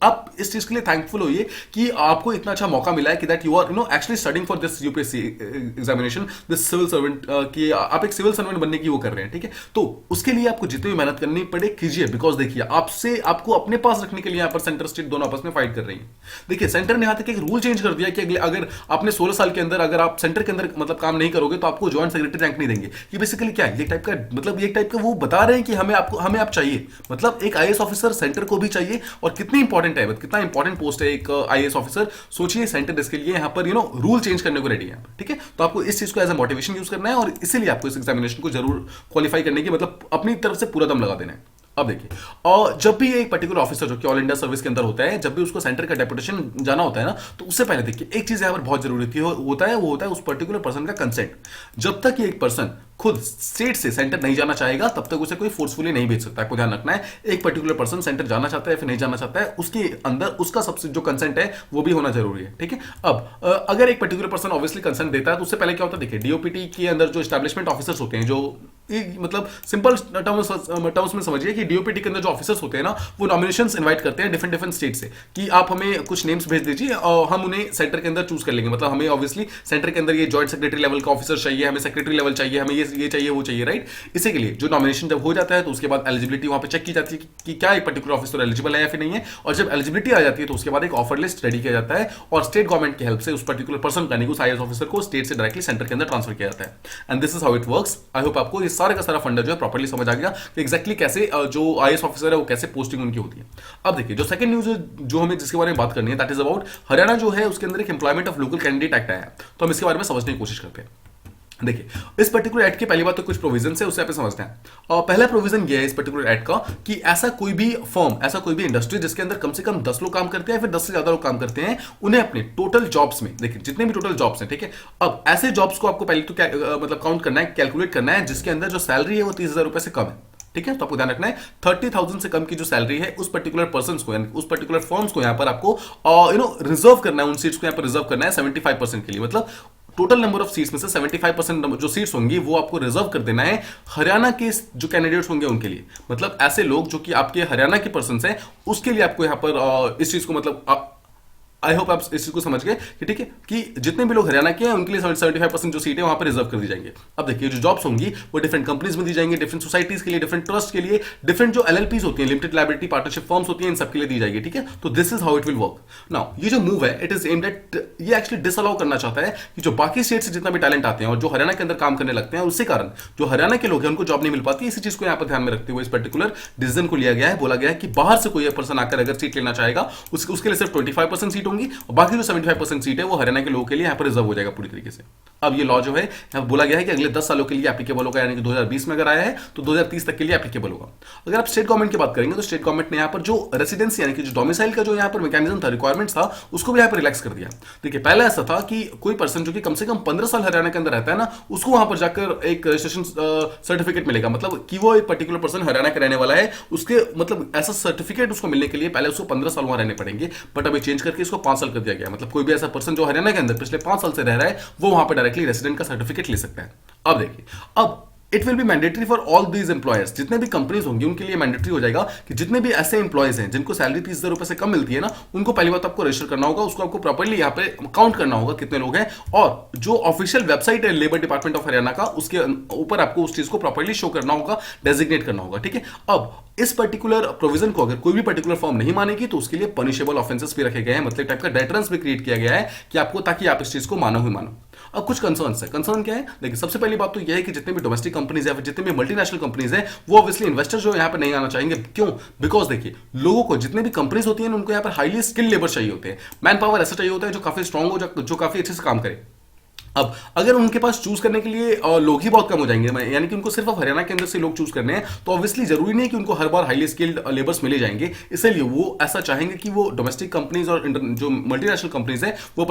[SPEAKER 1] आप इस चीज के लिए थैंकफुल होइए कि आपको इतना अच्छा मौका मिला है कि that you are actually studying for this UPSC examination, this civil servant, कि आप एक सिविल सर्वेंट बनने की वो कर रहे हैं, ठीक है। तो उसके लिए आपको जितनी भी मेहनत करनी पड़े कीजिए, बिकॉज देखिए आपसे आपको अपने पास रखने के लिए यहाँ पर सेंटर स्टेट दोनों आपस में फाइट कर रही है। देखिए सेंटर ने यहाँ तक एक रूल चेंज कर दिया कि अगर आपने 16 साल के अंदर अगर आप सेंटर के अंदर मतलब काम नहीं करोगे तो आपको ज्वाइंट सेक्रेटरी रैंक नहीं देंगे। ये बेसिकली क्या है, ये टाइप का मतलब ये टाइप का वो बता रहे हैं कि हमें आप चाहिए, मतलब एक आईएएस ऑफिसर सेंटर को भी चाहिए। और कितनी इंपॉर्टेंट है, कितना इंपॉर्टेंट पोस्ट है एक आईएएस ऑफिसर, सोचिए सेंटर इसके लिए यहाँ पर रूल चेंज करने को रेडी है, ठीक है। तो आपको इस चीज को एज ए मोटिवेशन यूज करना है और इसीलिए आपको इस एग्जामिनेशन को जरूर क्वालिफाई करने की मतलब अपनी तरफ से पूरा दम लगा देना है। अब देखिए और जब भी एक पर्टिकुलर ऑफिसर जो कि ऑल इंडिया सर्विस के अंदर होता है, जब भी उसको सेंटर का डेपुटेशन जाना होता है ना, तो उससे पहले देखिए एक चीज यहाँ पर बहुत जरूरी होता है, वो होता है उस पर्टिकुलर पर्सन का कंसेंट। जब तक एक पर्सन खुद स्टेट से सेंटर नहीं जाना चाहेगा तब तक उसे कोई फोर्सफुली नहीं भेज सकता। आपको ध्यान रखना है, एक पर्टिकुलर पर्सन सेंटर जाना चाहता है फिर नहीं जाना चाहता है, उसके अंदर उसका सबसे जो कंसेंट है वो भी होना जरूरी है, ठीक है। अब अगर एक पर्टिकुलर पर्सन ऑब्वियसली कंसेंट देता है तो उससे पहले क्या होता है, देखिए डीओपीटी के अंदर जो एस्टैब्लिशमेंट ऑफिसर्स होते हैं, जो मतलब सिंपल टर्म्स में समझिए कि डीओपीटी के अंदर जो ऑफिसर्स होते हैं ना, वो नॉमिनेशंस इनवाइट करते हैं डिफरेंट स्टेट से कि आप हमें कुछ नेम्स भेज दीजिए और हम उन्हें सेंटर के अंदर चूज कर लेंगे। मतलब हमें ऑब्वियसली सेंटर के अंदर ये जॉइंट सेक्रेटरी लेवल का ऑफिसर चाहिए, हमें सेक्रेटरी लेवल चाहिए, हमें ये चाहिए वो चाहिए, राइट। इसी के लिए जो नॉमिनेशन जब हो जाता है तो उसके बाद एलिजिबिलिटी वहां पे चेक की जाती है कि क्या एक पर्टिकुलर ऑफिसर एलिजिबल है या फिर नहीं है। और जब एलिजिबिलिटी आ जाती है तो उसके बाद एक ऑफर लिस्ट रेडी किया जाता है और स्टेट गवर्नमेंट की हेल्प से उस पर्टिकुलर पर्सन का उस आईएएस ऑफिसर को स्टेट से डायरेक्टली सेंटर के अंदर ट्रांसफर किया जाता है। And this is how it works. I hope आपको ये सारे का सारा फंडा जो है प्रॉपर्ली समझ आ गया कि एग्जैक्टली कैसे जो आईएएस ऑफिसर है वो कैसे पोस्टिंग उनकी होती है। अब देखिए जो सेकंड न्यूज जो हमें जिसके बारे में बात करनी है, दैट इज अबाउट हरियाणा जो है उसके अंदर एक employment of local candidate act आया है। तो हम इसके बारे में समझने की कोशिश करते हैं। देखिए इस पर्टिकुलर एक्ट की पहली बात तो कुछ प्रोविजन है, उससे आप समझते हैं। और पहला प्रोविजन ये है इस पर्टिकुलर एक्ट का कि ऐसा कोई भी फर्म, ऐसा कोई भी इंडस्ट्री जिसके अंदर कम से कम 10 लोग काम करते हैं फिर 10 से ज्यादा लोग काम करते हैं, उन्हें अपने टोटल जॉब्स में, देखिए जितने भी टोटल जॉब्स हैं, ठीक है। अब ऐसे जॉब्स को आपको पहले तो क्या मतलब काउंट करना है, कैलकुलेट करना है, जिसके अंदर जो सैलरी है वो 30,000 रुपए से कम है, ठीक है। तो आपको ध्यान रखना है 30,000 से कम की जो सैलरी है उस पर्टिकुलर पर्सन को, यानी उस पर्टिकुलर फर्म्स को यहाँ पर आपको रिजर्व करना है, उन सीट्स को यहाँ पर रिजर्व करना है 75% के लिए। मतलब टोटल नंबर ऑफ सीट्स में से 75% जो सीट्स होंगी वो आपको रिजर्व कर देना है हरियाणा के जो कैंडिडेट्स होंगे उनके लिए। मतलब ऐसे लोग जो कि आपके हरियाणा के पर्सन हैं उसके लिए आपको यहाँ पर इस चीज को मतलब आई होप आप इस चीज को समझ गए कि ठीक है कि जितने भी लोग हरियाणा के हैं उनके लिए 75% जो सीट है वहां पर रिजर्व कर दी जाएंगे। अब देखिए जो जॉब्स होंगी वो डिफरेंट कंपनीज में दी जाएंगे, डिफरेंट सोसाइटीज के लिए, डिफरेंट ट्रस्ट के लिए, डिफरेंट जो एलएलपीज होती हैं, लिमिटेड लायबिलिटी पार्टनरशिप फर्म्स होती हैं, इन सबके लिए दी जाएगी, ठीक है। तो this is how it will work. Now ये जो मूव है इट इज एम्ड एट, ये एक्चुअली डिसअलाउ करना चाहता है कि जो बाकी स्टेट से जितना भी टैलेंट आते हैं और जो हरियाणा के अंदर काम करने लगते हैं उसके कारण जो हरियाणा के लोग हैं उनको जॉब नहीं मिल पाती। इसी चीज को यहाँ पर ध्यान में रखते हुए इस पर्टिकुलर डिसीजन को लिया गया है। बोला गया है कि बाहर से कोई पर्सन आकर अगर सीट लेना चाहेगा उसके लिए सिर्फ 25% सीट होंगी और बाकी जो 75% सीट है वो हरियाणा के लोगों के लिए यहाँ पर रिजर्व हो जाएगा पूरी तरीके से। अब ये लॉ जो है यहाँ बोला गया है कि अगले 10 सालों के लिए एप्लीकेबल होगा, यानी कि 2020 में अगर आया है तो 2030 तक के लिए एप्लीकेबल होगा। अगर आप स्टेट गवर्नमेंट की बात करेंगे तो स्टेट गवर्नमेंट ने यहाँ पर जो रेसिडेंसी यानी कि जो डोमिसाइल का जो यहाँ पर मैकेनिज्म था, रिक्वायरमेंट्स था, उसको भी यहाँ पर रिलैक्स कर दिया। देखिए पहले ऐसा था कि कोई पर्सन जो कि कम से कम 15 साल हरियाणा के अंदर रहता है ना, उसको वहां पर जाकर एक रजिस्ट्रेशन सर्टिफिकेट मिलेगा, मतलब कि वो एक पर्टिकुलर पर्सन हरियाणा का रहने वाला है, उसके मतलब ऐसा सर्टिफिकेट उसको मिलने के लिए पहले उसको 15 साल वहां रहने पड़ेंगे। बट अभी चेंज करके इसको 5 साल कर दिया गया। मतलब कोई भी ऐसा पर्सन जो हरियाणा के अंदर पिछले 5 साल से रह रहा है वो वहां पर डायरेक्टली रेसिडेंट का सर्टिफिकेट ले सकता है। अब देखिए अब it will be mandatory for all these employers, जितने भी कंपनीज होंगी उनके लिए मैंडेटरी हो जाएगा कि जितने भी ऐसे एम्प्लॉयज हैं जिनको सैलरी 30,000 रुपए से कम मिलती है ना, उनको पहली बात आपको रजिस्टर करना होगा, उसको आपको प्रॉपर्ली यहाँ पे काउंट करना होगा कितने लोग हैं, और जो ऑफिशियल वेबसाइट है लेबर डिपार्टमेंट ऑफ हरियाणा का, उसके ऊपर आपको उस चीज को प्रॉपर्ली शो करना होगा, डेजिग्नेट करना होगा, ठीक है। अब इस पर्टिकुलर प्रोविजन को अगर कोई भी पर्टिकुलर फॉर्म नहीं मानेगी तो उसके लिए पनिशेबल ऑफेंसेस भी रखे गए हैं, मतलब टाइप का डेटरेंस भी क्रिएट किया गया है कि आपको, ताकि आप इस चीज को मानो ही मानो। अब कुछ कंसर्न्स है। कंसर्न क्या है? देखिए, सबसे पहली बात तो यह है कि जितने भी डोमेस्टिक कंपनीज है, जितने भी मल्टीनेशनल कंपनीज है, वो ऑब्वियसली इन्वेस्टर जो यहाँ पे नहीं आना चाहेंगे। क्यों? बिकॉज देखिए, लोगों को, जितने भी कंपनीज होती हैं उनको यहाँ पर हाईली स्किल लेबर चाहिए होते हैं, मैन पावर ऐसा चाहिए होता है जो काफी स्ट्रांग हो, जो काफी अच्छे से काम करे। अब अगर उनके पास चूज करने के लिए लोग ही बहुत कम हो जाएंगे, यानी कि उनको सिर्फ हरियाणा के अंदर से लोग चूज करने हैं, तो ऑब्वियसली जरूरी नहीं कि उनको हर बार हाईली स्किल्ड लेबर्स मिले जाएंगे। इसलिए वो ऐसा चाहेंगे कि वो डोमेस्टिक कंपनीज और जो मल्टीनेशनल कंपनीज है वो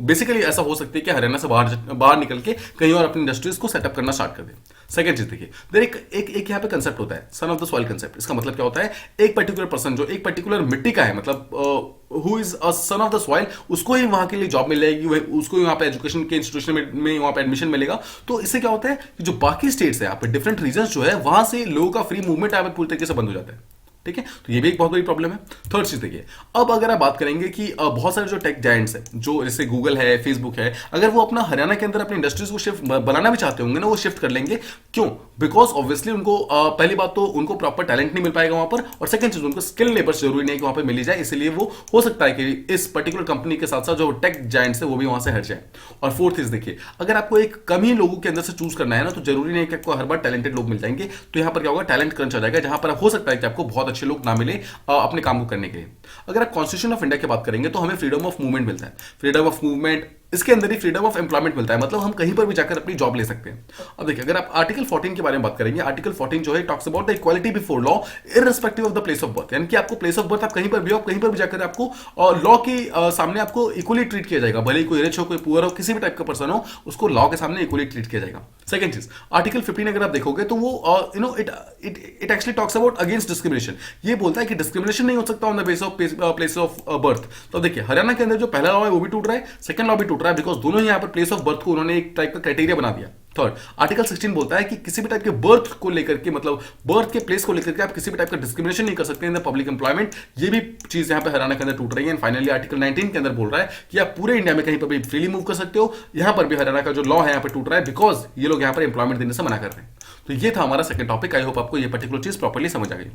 [SPEAKER 1] बेसिकली ऐसा हो सकती है कि हरियाणा से बाहर निकल के कहीं और अपनी इंडस्ट्रीज को सेटअप करना स्टार्ट कर दे। सेकंड चीज देखिए, देर एक यहाँ पे कंसेप्ट होता है, son of the soil concept. इसका मतलब क्या होता है? एक पर्टिकुलर पर्सन जो एक पर्टिकुलर मिट्टी का है, मतलब who is a son of the soil, उसको ही वहां के लिए जॉब मिल जाएगी, उसको ही वहां पे एजुकेशन के इंस्टीट्यूशन में वहां पे एडमिशन मिलेगा। तो इससे क्या होता है कि जो बाकी स्टेट्स है, यहाँ पे डिफरेंट रीजन जो है, वहां से लोगों का फ्री मूवमेंट यहाँ पे पूरी तरीके से बंद हो जाता है, ठीक है। तो ये भी एक बहुत बड़ी प्रॉब्लम है। थर्ड चीज देखिए, अब अगर आप बात करेंगे कि बहुत सारे जो टेक जायंट्स हैं, जो जैसे गूगल है, फेसबुक है, अगर वो अपना हरियाणा के अंदर अपनी इंडस्ट्रीज को शिफ्ट बनाना भी चाहते होंगे ना, वो शिफ्ट कर लेंगे। क्यों? बिकॉज ऑब्वियसली उनको पहली बात तो उनको प्रॉपर टैलेंट नहीं मिल पाएगा वहां पर, और सेकंड चीज उनको स्किल लेबर जरूरी नहीं कि वहां पर मिली जाए, इसलिए वो हो सकता है कि इस पर्टिकुलर कंपनी के साथ साथ जो टेक जायंट्स है वो भी वहां से हट जाए। और फोर्थ चीज देखिए, अगर आपको एक कम ही लोगों के अंदर से चूज करना है ना, तो जरूरी नहीं कि आपको हर बार टैलेंटेड लोग मिल जाएंगे। तो यहां पर क्या होगा? टैलेंट क्रंच आ जाएगा, जहां पर हो सकता है कि आपको बहुत अच्छे लोग ना मिले अपने काम को करने के लिए। अगर आप कॉन्स्टिट्यूशन ऑफ इंडिया की बात करेंगे तो हमें फ्रीडम ऑफ मूवमेंट मिलता है। फ्रीडम ऑफ मूवमेंट, इसके अंदर ही फ्रीडम ऑफ एम्प्लॉयमेंट मिलता है, मतलब हम कहीं पर भी जाकर अपनी जॉब ले सकते हैं। अब देखिए, अगर आप आर्टिकल 14 के बारे में बात करेंगे, आर्टिकल 14 जो है talks about the equality before law irrespective of the place of birth, यानी कि आपको प्लेस ऑफ बर्थ आप कहीं पर भी हो, कहीं पर भी जाकर आपको लॉ के सामने आपको इक्वली ट्रीट किया जाएगा, भले ही कोई रिच हो, कोई पुअर हो, किसी भी टाइप का पर्सन हो, उसको लॉ के सामने इक्वली ट्रीट किया जाएगा। सेकंड चीज, आर्टिकल 15 अगर आप देखोगे तो वो it actually talks about against discrimination. ये बोलता है कि डिस्क्रिमिनेशन नहीं हो सकता on the base of place of birth. तो देखिए, हरियाणा के अंदर जो पहला लॉ है वो भी टूट रहा है, सेकंड लॉ भी टूट रहा है, बिकॉज दोनों यहाँ पर प्लेस ऑफ बर्थ को उन्होंने एक टाइप का क्राइटेरिया बना दिया। थर्ड, आर्टिकल 16 बोलता है कि किसी भी टाइप के बर्थ को लेकर के, मतलब बर्थ के प्लेस को लेकर के आप किसी भी टाइप का डिस्क्रिमिनेशन नहीं कर सकते इन द पब्लिक एम्प्लॉयमेंट। ये भी चीज यहाँ पे हरियाणा के अंदर टूट रही है। एंड फाइनली आर्टिकल 19 के अंदर बोल रहा है कि आप पूरे इंडिया में कहीं पर भी फ्रीली मूव कर सकते हो। यहां पर भी हरियाणा का जो लॉ है यहाँ पे टूट रहा है, बिकॉज ये लोग यहाँ पर एम्प्लॉयमेंट देने से मना कर रहे हैं। तो ये था हमारा सेकंड टॉपिक। आई होप आपको ये पर्टिकुलर चीज प्रॉपर्ली समझ आ गई।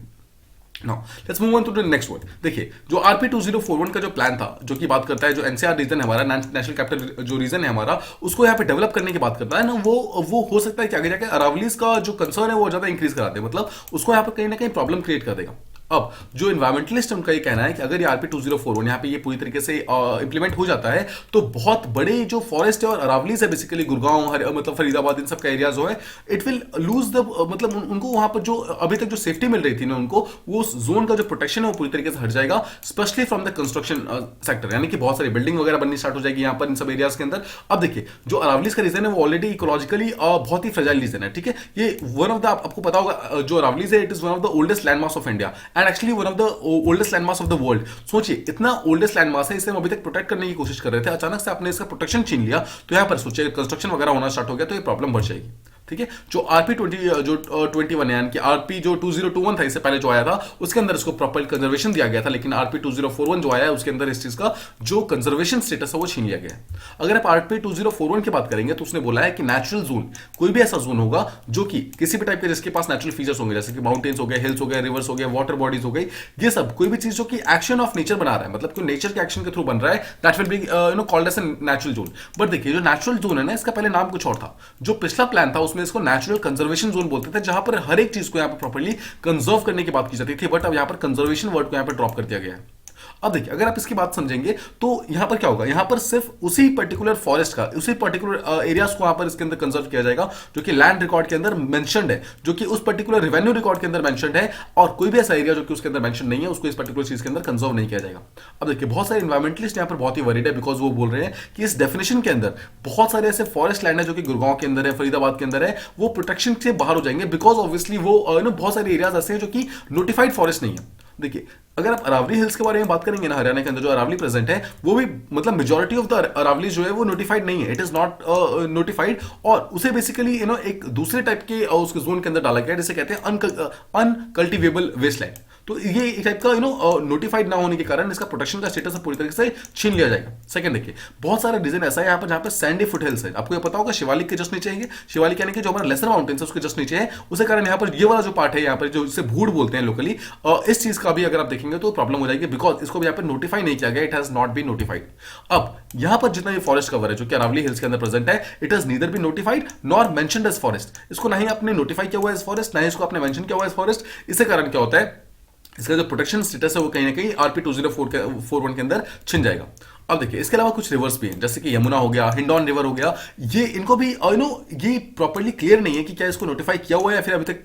[SPEAKER 1] Now, let's move on to the next one। देखिए, जो RP 2041 का जो प्लान था, जो कि बात करता है जो NCR रीजन है हमारा, नेशनल कैपिटल जो रीजन है हमारा, उसको यहाँ पे डेवलप करने की बात करता है ना, वो हो सकता है कि आगे जाके अरावलीज का जो कंसर्न है वो ज्यादा इंक्रीज करा दे, मतलब उसको यहाँ पे कहीं ना कहीं प्रॉब्लम क्रिएट कर देगा। अब जो इन्वायरमेंटलिस्ट उनका ये कहना है कि अगर ये RP 2041 यहाँ पे ये पूरी तरीके से इंप्लीमेंट हो जाता है, तो बहुत बड़े जो फॉरेस्ट है और अरावलीज है, बेसिकली गुड़गांव, मतलब फरीदाबाद, इन सब का एरिया जो है, इट विल लूज द, मतलब उनको वहां पर जो अभी तक जो सेफ्टी मिल रही थी ना उनको, वो उस जोन का जो प्रोटेक्शन है वो पूरी तरीके से हट जाएगा, specially from the construction sector, यानी कि बहुत सारी बिल्डिंग वगैरह बननी स्टार्ट हो जाएगी यहाँ पर इन सब एरियाज के अंदर। अब देखिए, जो अरावलीज का रीजन है वो ऑलरेडी इकोलॉजिकली बहुत ही फ्रेजाइल रीजन है, ठीक है। ये वन ऑफ द, आपको पता होगा जो अरावलीज है, it is one of the oldest landmarks of India and actually one of the oldest landmarks of the world. सोचिए, इतना ओल्डेस्ट लैंडमार्क है, इसे हम अभी तक प्रोटेक्ट करने की कोशिश कर रहे थे, अचानक से आपने इसका प्रोटेक्शन छीन लिया, तो यहां पर सोचिए कंस्ट्रक्शन वगैरह होना स्टार्ट हो गया तो ये प्रॉब्लम बढ़ जाएगी, ठीक है। जो RP 21 है, यानी कि RP जो 2021 था, इससे पहले जो आया था, उसके अंदर इसको प्रॉपर कंजर्वेशन दिया गया था, लेकिन RP 2041 जो आया है उसके अंदर इस चीज का जो कंजर्वेशन स्टेटस है वो छीन लिया गया है। अगर आप RP 2041 की बात करेंगे तो उसने बोला है कि नेचुरल जोन, कोई भी ऐसा जोन होगा जो कि किसी भी टाइप के, जिसके पास नेचुरल फीचर्स होंगे, जैसे कि माउंटेन्स हो गए, हिल्स हो गए, रिवर्स हो गए, वाटर बॉडीज हो गई, ये सब कोई भी चीज जो कि एक्शन ऑफ नेचर बना रहा है, मतलब कोई नेचर के एक्शन के थ्रू बन रहा है, that will be called as an natural zone. But देखिए, जो नेचुरल जोन है ना, इसका पहले नाम कुछ और था। जो पिछला प्लान था उसमें इसको नेचुरल कंजर्वेशन जोन बोलते थे, जहां पर हर एक चीज को यहां पर प्रॉपर्ली कंजर्व करने की बात की जाती थी, बट अब यहां पर कंजर्वेशन वर्ड को यहां पर ड्रॉप कर दिया गया है। अब देखिए, अगर आप इसकी बात समझेंगे तो यहां पर क्या होगा, यहां पर सिर्फ उसी पर्टिकुलर फॉरेस्ट का, उसी पर्टिकुलर एरियाज को यहां पर इसके अंदर कंजर्व किया जाएगा जो कि लैंड रिकॉर्ड के अंदर मेंशन्ड है, जो कि उस पर्टिकुलर रेवेन्यू रिकॉर्ड के अंदर मेंशन्ड है, और कोई भी ऐसा एरिया जो कि उसके अंदर मेंशन नहीं है, उसको इस पर्टिकुलर चीज के अंदर कंजर्व नहीं किया जाएगा। अब देखिए, बहुत सारे इन्वायरमेंटलिस्ट यहां पर बहुत ही वरीड है, बिकॉज वो बोल रहे हैं कि इस डेफिनेशन के अंदर बहुत सारे ऐसे फॉरेस्ट लैंड है जो कि गुड़गांव के अंदर है, फरीदाबाद के अंदर है, वो प्रोटेक्शन से बाहर हो जाएंगे, बिकॉज ऑब्वियसली वो बहुत सारे एरियाज ऐसे हैं जो कि नोटिफाइड फॉरेस्ट नहीं है। देखिए, अगर आप अरावली हिल्स के बारे में बात करेंगे ना, हरियाणा के अंदर जो अरावली प्रेजेंट है, वो भी मतलब मेजॉरिटी ऑफ द अरावली जो है वो नोटिफाइड नहीं है, इट इज नॉट नोटिफाइड, और उसे बेसिकली एक दूसरे टाइप के उसके जोन के अंदर डाला गया, जिसे कहते हैं अनकल्टिवेबल वेस्टलैंड। तो ये एक टाइप का नोटिफाइड ना होने के कारण इसका प्रोटेक्शन का स्टेटस पूरी तरीके से छीन लिया जाएगा। सेकंड देखिए, बहुत सारा रीजन ऐसा है यहाँ पर जहाँ पे सैंडी फुट हिल्स है, आपको ये पता होगा शिवालिक के जस्ट नीचे है, शिवालिक यानी कि जो हमारा लेसर माउंटेन्स है उसके जस्ट नीचे है, उसे कारण यहाँ पर ये वाला जो पार्ट है यहाँ पर जो इसे भूड़ बोलते हैं लोकली, इस चीज का भी अगर आप देखेंगे तो प्रॉब्लम हो जाएगी, बिकॉज इसको भी यहाँ पर नोटिफाई नहीं किया गया, it has not been notified. अब यहाँ पर जितना भी फॉरेस्ट कवर है जो कि अरावली हिल्स के अंदर प्रेजेंट है, it has neither be notified nor mentioned as forest, इसको ना ही आपने नोटिफाई किया हुआ एज फॉरेस्ट, ना ही इसको आपने मेंशन किया हुआ एज फॉरेस्ट। इसके कारण क्या होता है, इसका जो प्रोटेक्शन स्टेटस है वो कहीं ना कहीं आरपी 2041 के अंदर छिन जाएगा। अब देखिए, इसके अलावा कुछ रिवर्स भी हैं, जैसे कि यमुना हो गया, हिंडौन रिवर हो गया, ये इनको भी ये प्रॉपर्ली क्लियर नहीं है कि क्या इसको नोटिफाई किया हुआ है या फिर अभी तक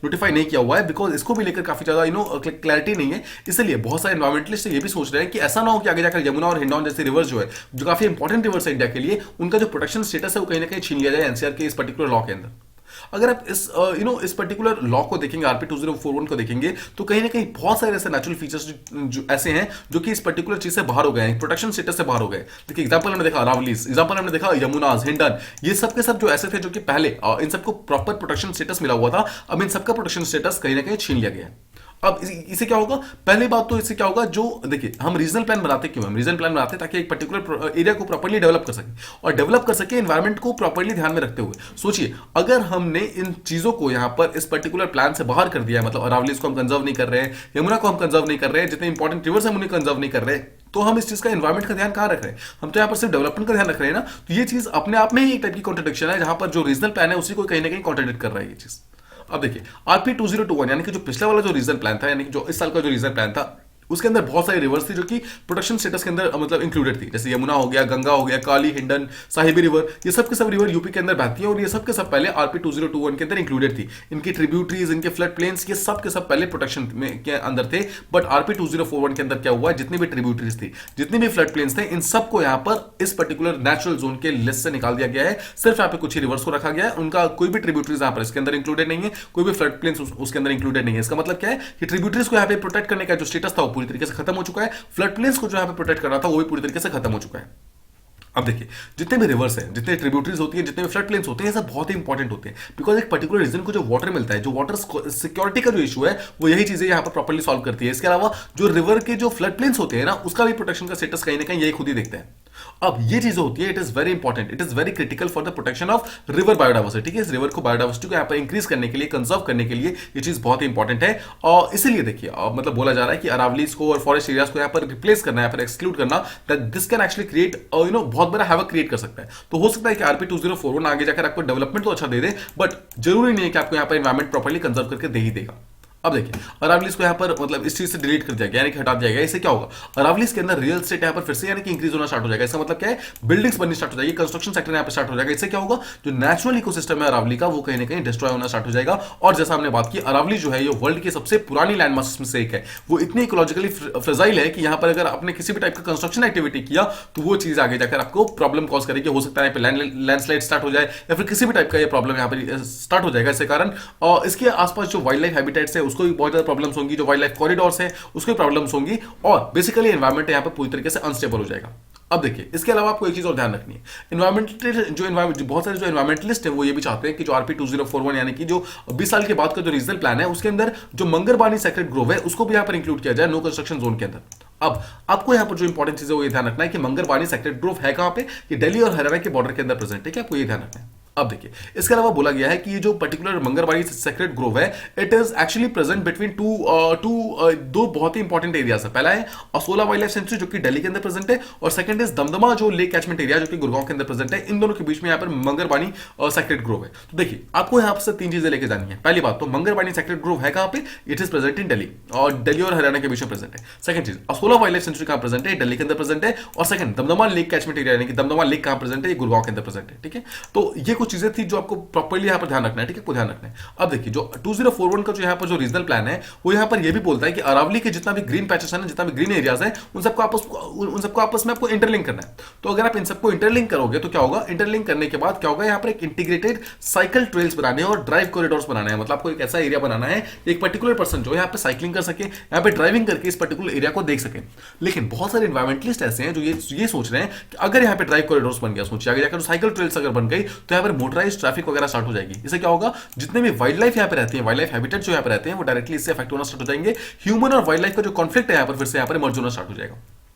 [SPEAKER 1] नोटिफाई नहीं किया हुआ है, बिकॉज इसको भी लेकर काफी ज्यादा क्लैरिटी नहीं है। इसलिए बहुत सारे एनवायरमेंटलिस्ट ये भी सोच रहे हैं कि ऐसा ना हो कि आगे जाकर यमुना और हिंडौन जैसे रिवर्स जो है, जो काफी इंपॉर्टेंट रिवर्स है इंडिया के लिए, उनका जो प्रोटेक्शन स्टेटस है वो कहीं ना कहीं छीन लिया जाए एनसीआर के इस पर्टिकुलर लॉ के अंदर। अगर आप इस पर्टिकुलर लॉ को देखेंगे, आरपी 2041 को देखेंगे, तो कहीं ना कहीं बहुत सारे ऐसे नेचुरल फीचर्स जो ऐसे हैं जो कि इस पर्टिकुलर चीज से बाहर हो गए हैं, प्रोटेक्शन स्टेटस से बाहर हो गए। देखिए, एग्जांपल हमने देखा अरावलीज, एग्जांपल हमने देखा यमुनाज, हिंडन, ये सब के सब जो ऐसे थे जो कि पहले इन सबको प्रॉपर प्रोटेक्शन स्टेटस मिला हुआ था, अब इन सबका प्रोटेक्शन स्टेटस कहीं ना कहीं छीन लिया गया है। अब इसे क्या होगा, पहली बात तो इससे क्या होगा, जो देखिए हम रीजनल प्लान बनाते क्यों, हम रीजनल प्लान बनाते हैं ताकि एक पर्टिकुलर एरिया को प्रॉपर्ली डेवलप कर सके, और डेवलप कर सके एनवायरमेंट को प्रॉपर्ली ध्यान में रखते हुए। सोचिए, अगर हमने इन चीजों को यहाँ पर इस पर्टिकुलर प्लान से बाहर कर दिया है, मतलब अरावलीज को हम कंजर्व नहीं कर रहे हैं, यमुना को हम कंजर्व नहीं कर रहे हैं, जितने इंपॉर्टेंट रिवर्स हम उन्हें कंजर्व नहीं कर रहे, तो हम इस चीज का एनवायरमेंट का ध्यान कहां रख रहे हैं, हम तो यहाँ पर सिर्फ डेवलपमेंट का ध्यान रख रहे हैं ना। तो ये चीज अपने आप में ही एक टाइप की कॉन्ट्रडिक्शन है, जहां पर जो रीजनल प्लान है उसी को कहीं ना कहीं कॉन्ट्रडिक्ट कर रहा है ये चीज। अब देखिए, आरपी 2021 यानी कि जो पिछला वाला जो रीजन प्लान था, यानी कि जो इस साल का जो रीजन प्लान था, उसके अंदर बहुत सारी रिवर्स थी जो कि प्रोटेक्शन स्टेटस के अंदर मतलब इंक्लूडेड थी, जैसे यमुना हो गया, गंगा हो गया, काली, हिंडन, साहिबी रिवर, ये सब के सब रिवर यूपी के अंदर बहती है, और ये सब के सब पहले आरपी 2021 के अंदर इंक्लूडेड थी। इनकी ट्रिब्यूटरीज, इनके फ्लड प्लेन्स, ये सब के सब पहले प्रोटेक्शन में के अंदर थे। बट आरपी 2041 के अंदर क्या हुआ, जितनी भी ट्रिब्यूटरीज थी, जितनी भी फ्लड प्लेन्स थे, इन सबको यहाँ पर इस पर्टिकुलर नेचुरल जोन के लिस्ट से निकाल दिया गया है। सिर्फ यहाँ पे कुछ ही रिवर्स को रखा गया है, उनका कोई भी ट्रिब्यूटरीज यहाँ पर इसके अंदर इंक्लूडेड नहीं है, कोई भी फ्लड प्लेन्स उसके अंदर इंक्लूडेड नहीं है। इसका मतलब क्या है कि ट्रिब्यूटरीज को यहाँ पे प्रोटेक्ट करने का जो स्टेटस था वो पूरी तरीके से खत्म हो चुका है, फ्लड प्लेन्स को जो यहाँ पे प्रोटेक्ट कर रहा था वो भी पूरी तरीके से खत्म हो चुका है। अब देखिए, जितने भी रिवर्स हैं, जितने ट्रिब्यूटरीज होती है, जितने भी फ्लड प्लेन्स होते हैं, ये सब बहुत ही इंपॉर्टेंट होते हैं, बिकॉज एक पर्टिकुलर रीजन को जो वाटर मिलता है, जो वाटर सिक्योरिटी का जो इशू है, वो यही चीजें यहाँ पर प्रॉपर्ली सॉल्व करती है। इसके अलावा जो रिवर के जो फ्लड प्लेन्स होते हैं ना, उसका भी प्रोटेक्शन का स्टेटस कहीं ना कहीं यही खुद ही देखते हैं। अब ये चीज होती है, it is very important, it is very critical for the protection of river biodiversity. ठीक है, इस रिवर को बायोडाइवर्सिटी को यहाँ पर इंक्रीज करने के लिए, कंजर्व करने के लिए ये चीज बहुत ही इंपॉर्टेंट है। और इसीलिए देखिए, मतलब बोला जा रहा है कि अरावलीज को और फॉरेस्ट एरियाज को यहाँ पर रिप्लेस करना, यहाँ पर एक्सक्लूड करना, that this can actually create बहुत बड़ा हैवक क्रिएट कर सकता है। तो हो सकता है कि आरपी 2041 आगे जाकर आपको डेवलपमेंट तो अच्छा दे दे, बट जरूरी नहीं है कि आपको यहाँ पर एनवायरमेंट प्रॉपर्ली कंजर्व करके दे ही देगा। अब देखिए, अरावलीज को यहाँ पर मतलब इस चीज से डिलीट कर दिया गया, यानी कि हटा दिया गया। इससे क्या होगा, अरावलीज के अंदर रियल एस्टेट यहाँ पर फिर से यानी कि इंक्रीज होना स्टार्ट हो जाएगा। इसका मतलब क्या है, बिल्डिंग्स बननी स्टार्ट हो जाएगी, कंस्ट्रक्शन सेक्टर यहाँ पर स्टार्ट हो जाएगा। इससे क्या होगा, जो नेचुरल इकोसिस्टम है अरावली का, वो कहीं ना कहीं डिस्ट्रॉय होना स्टार्ट हो जाएगा। और जैसा हमने बात की, अरावली जो है ये वर्ल्ड की सबसे पुरानी लैंड मासेस में से एक है, वो इतनी इकोलॉजिकली फ्रेजाइल है कि यहाँ पर अगर आपने किसी भी टाइप का कंस्ट्रक्शन एक्टिविटी किया तो वो चीज आगे जाकर आपको प्रॉब्लम कॉज करेगी। हो सकता है यहाँ पे लैंडस्लाइड स्टार्ट हो जाए, या फिर किसी भी टाइप का ये प्रॉब्लम यहाँ पर स्टार्ट हो जाएगा। इसके कारण और इसके आसपास जो वाइल्ड लाइफ हैबिटेट्स है उसको भी बहुत ज्यादा प्रॉब्लम होंगी, जो वाइल्ड लाइफ कॉरिडोर्स है उसको प्रॉब्लम्स होंगी, और बेसिकली एनवायरमेंट यहां पे पूरी तरीके से अनस्टेबल हो जाएगा। अब देखिए, इसके अलावा आपको एक चीज और ध्यान रखनी है, एनवायरमेंट बहुत सारे जो एनवायरमेंटलिस्ट है वो ये भी चाहते हैं कि जो आरपी 2041 यानी कि जो 20 साल के बाद का जो रीजनल प्लान है, उसके अंदर जो मंगरबानी सेक्रेड ग्रोव है उसको भी यहां पर इंक्लूड किया जाए नो कंस्ट्रक्शन जोन के अंदर। अब आपको यहां पर जो इंपॉर्टेंट चीज है वो ये ध्यान रखना है कि मंगरबानी सेक्रेड ग्रोव है कहां पे, ये दिल्ली और हरियाणा के बॉर्डर के अंदर प्रेजेंट है, कि आपको ये ध्यान रखना है। अब देखिए, इसके अलावा बोला गया है कि ये जो पर्टिकुलर मंगरबाड़ी सेक्रेड ग्रोव है, it is actually present between दो बहुत ही इंपॉर्टेंट एरियाज है। पहला है असोला वाइल्ड लाइफ सेंचुरी जो कि दिल्ली के अंदर प्रेजेंट है, और सेकंड इज दमदमा जो लेक कैचमेंट एरिया जो कि गुड़गांव के अंदर प्रेजेंट है। इन दोनों के बीच में यहाँ पर मंगरबानी सेक्रेड ग्रोव है। तो देखिए, आपको यहाँ से तीन चीजें लेके जानी है। पहली बात तो मंगरबानी सेक्रेड ग्रोव है कहां पे, it is present in Delhi, और दिल्ली और हरियाणा के बीच में प्रेजेंट है। सेकंड चीज, असोला वाइल्ड लाइफ सेंचुरी कहां प्रेजेंट है, दिल्ली के अंदर प्रेजेंट है, और second Damdama lake catchment area यानी कि दमदमा लेक कहां प्रेजेंट है, ये गुड़गांव के अंदर प्रेजेंट है। ठीक है, तो ये कुछ चीजें थी जो आपको प्रॉपर्ली यहाँ पर ध्यान रखना है, ठीक है, को ध्यान रखना है। अब देखिए जो 2041 का जो यहाँ पर जो रीजनल प्लान है वो यहाँ पर ये भी बोलता है कि अरावली के जितना भी ग्रीन पैचेस है ना, जितना भी ग्रीन एरियाज है, उन सबको आपस में आपको इंटरलिंक करना है। तो अगर आप इन सबको इंटरलिंक करोगे तो क्या होगा, इंटरलिंक करने के बाद क्या होगा, यहाँ पर एक इंटीग्रेटेड साइकिल ट्रेल्स बनाने और ड्राइव कॉरिडोर्स बनाना है। मतलब आपको एक ऐसा एरिया बनाना है, एक पर्टिकुलर पर्सन जो यहाँ पे साइकिलिंग कर सके, यहाँ पे ड्राइविंग करके इस पर्टिकुलर एरिया को देख सके। लेकिन बहुत सारे एनवायरमेंटलिस्ट ऐसे हैं जो ये सोच रहे हैं कि अगर यहाँ पे ड्राइव कॉरिडोर्स बन गया, सोचिए आगे जाकर साइकिल ट्रेल्स अगर बन गई तो यहाँ पर मोटराइज ट्रैफिक वगैरह स्टार्ट हो जाएगी। इससे क्या होगा, जितने भी वाइल्ड लाइफ यहाँ पे रहती है, वाइल्ड लाइफ हैबिटेट जो यहाँ पे रहते हैं, वो डायरेक्टली इससे अफेक्ट होना स्टार्ट हो जाएंगे। ह्यूमन और वाइल्ड लाइफ का जो कॉन्फ्लिक्ट है यहाँ पर फिर से यहाँ पर मर्ज होना स्टार्ट हो जाएगा।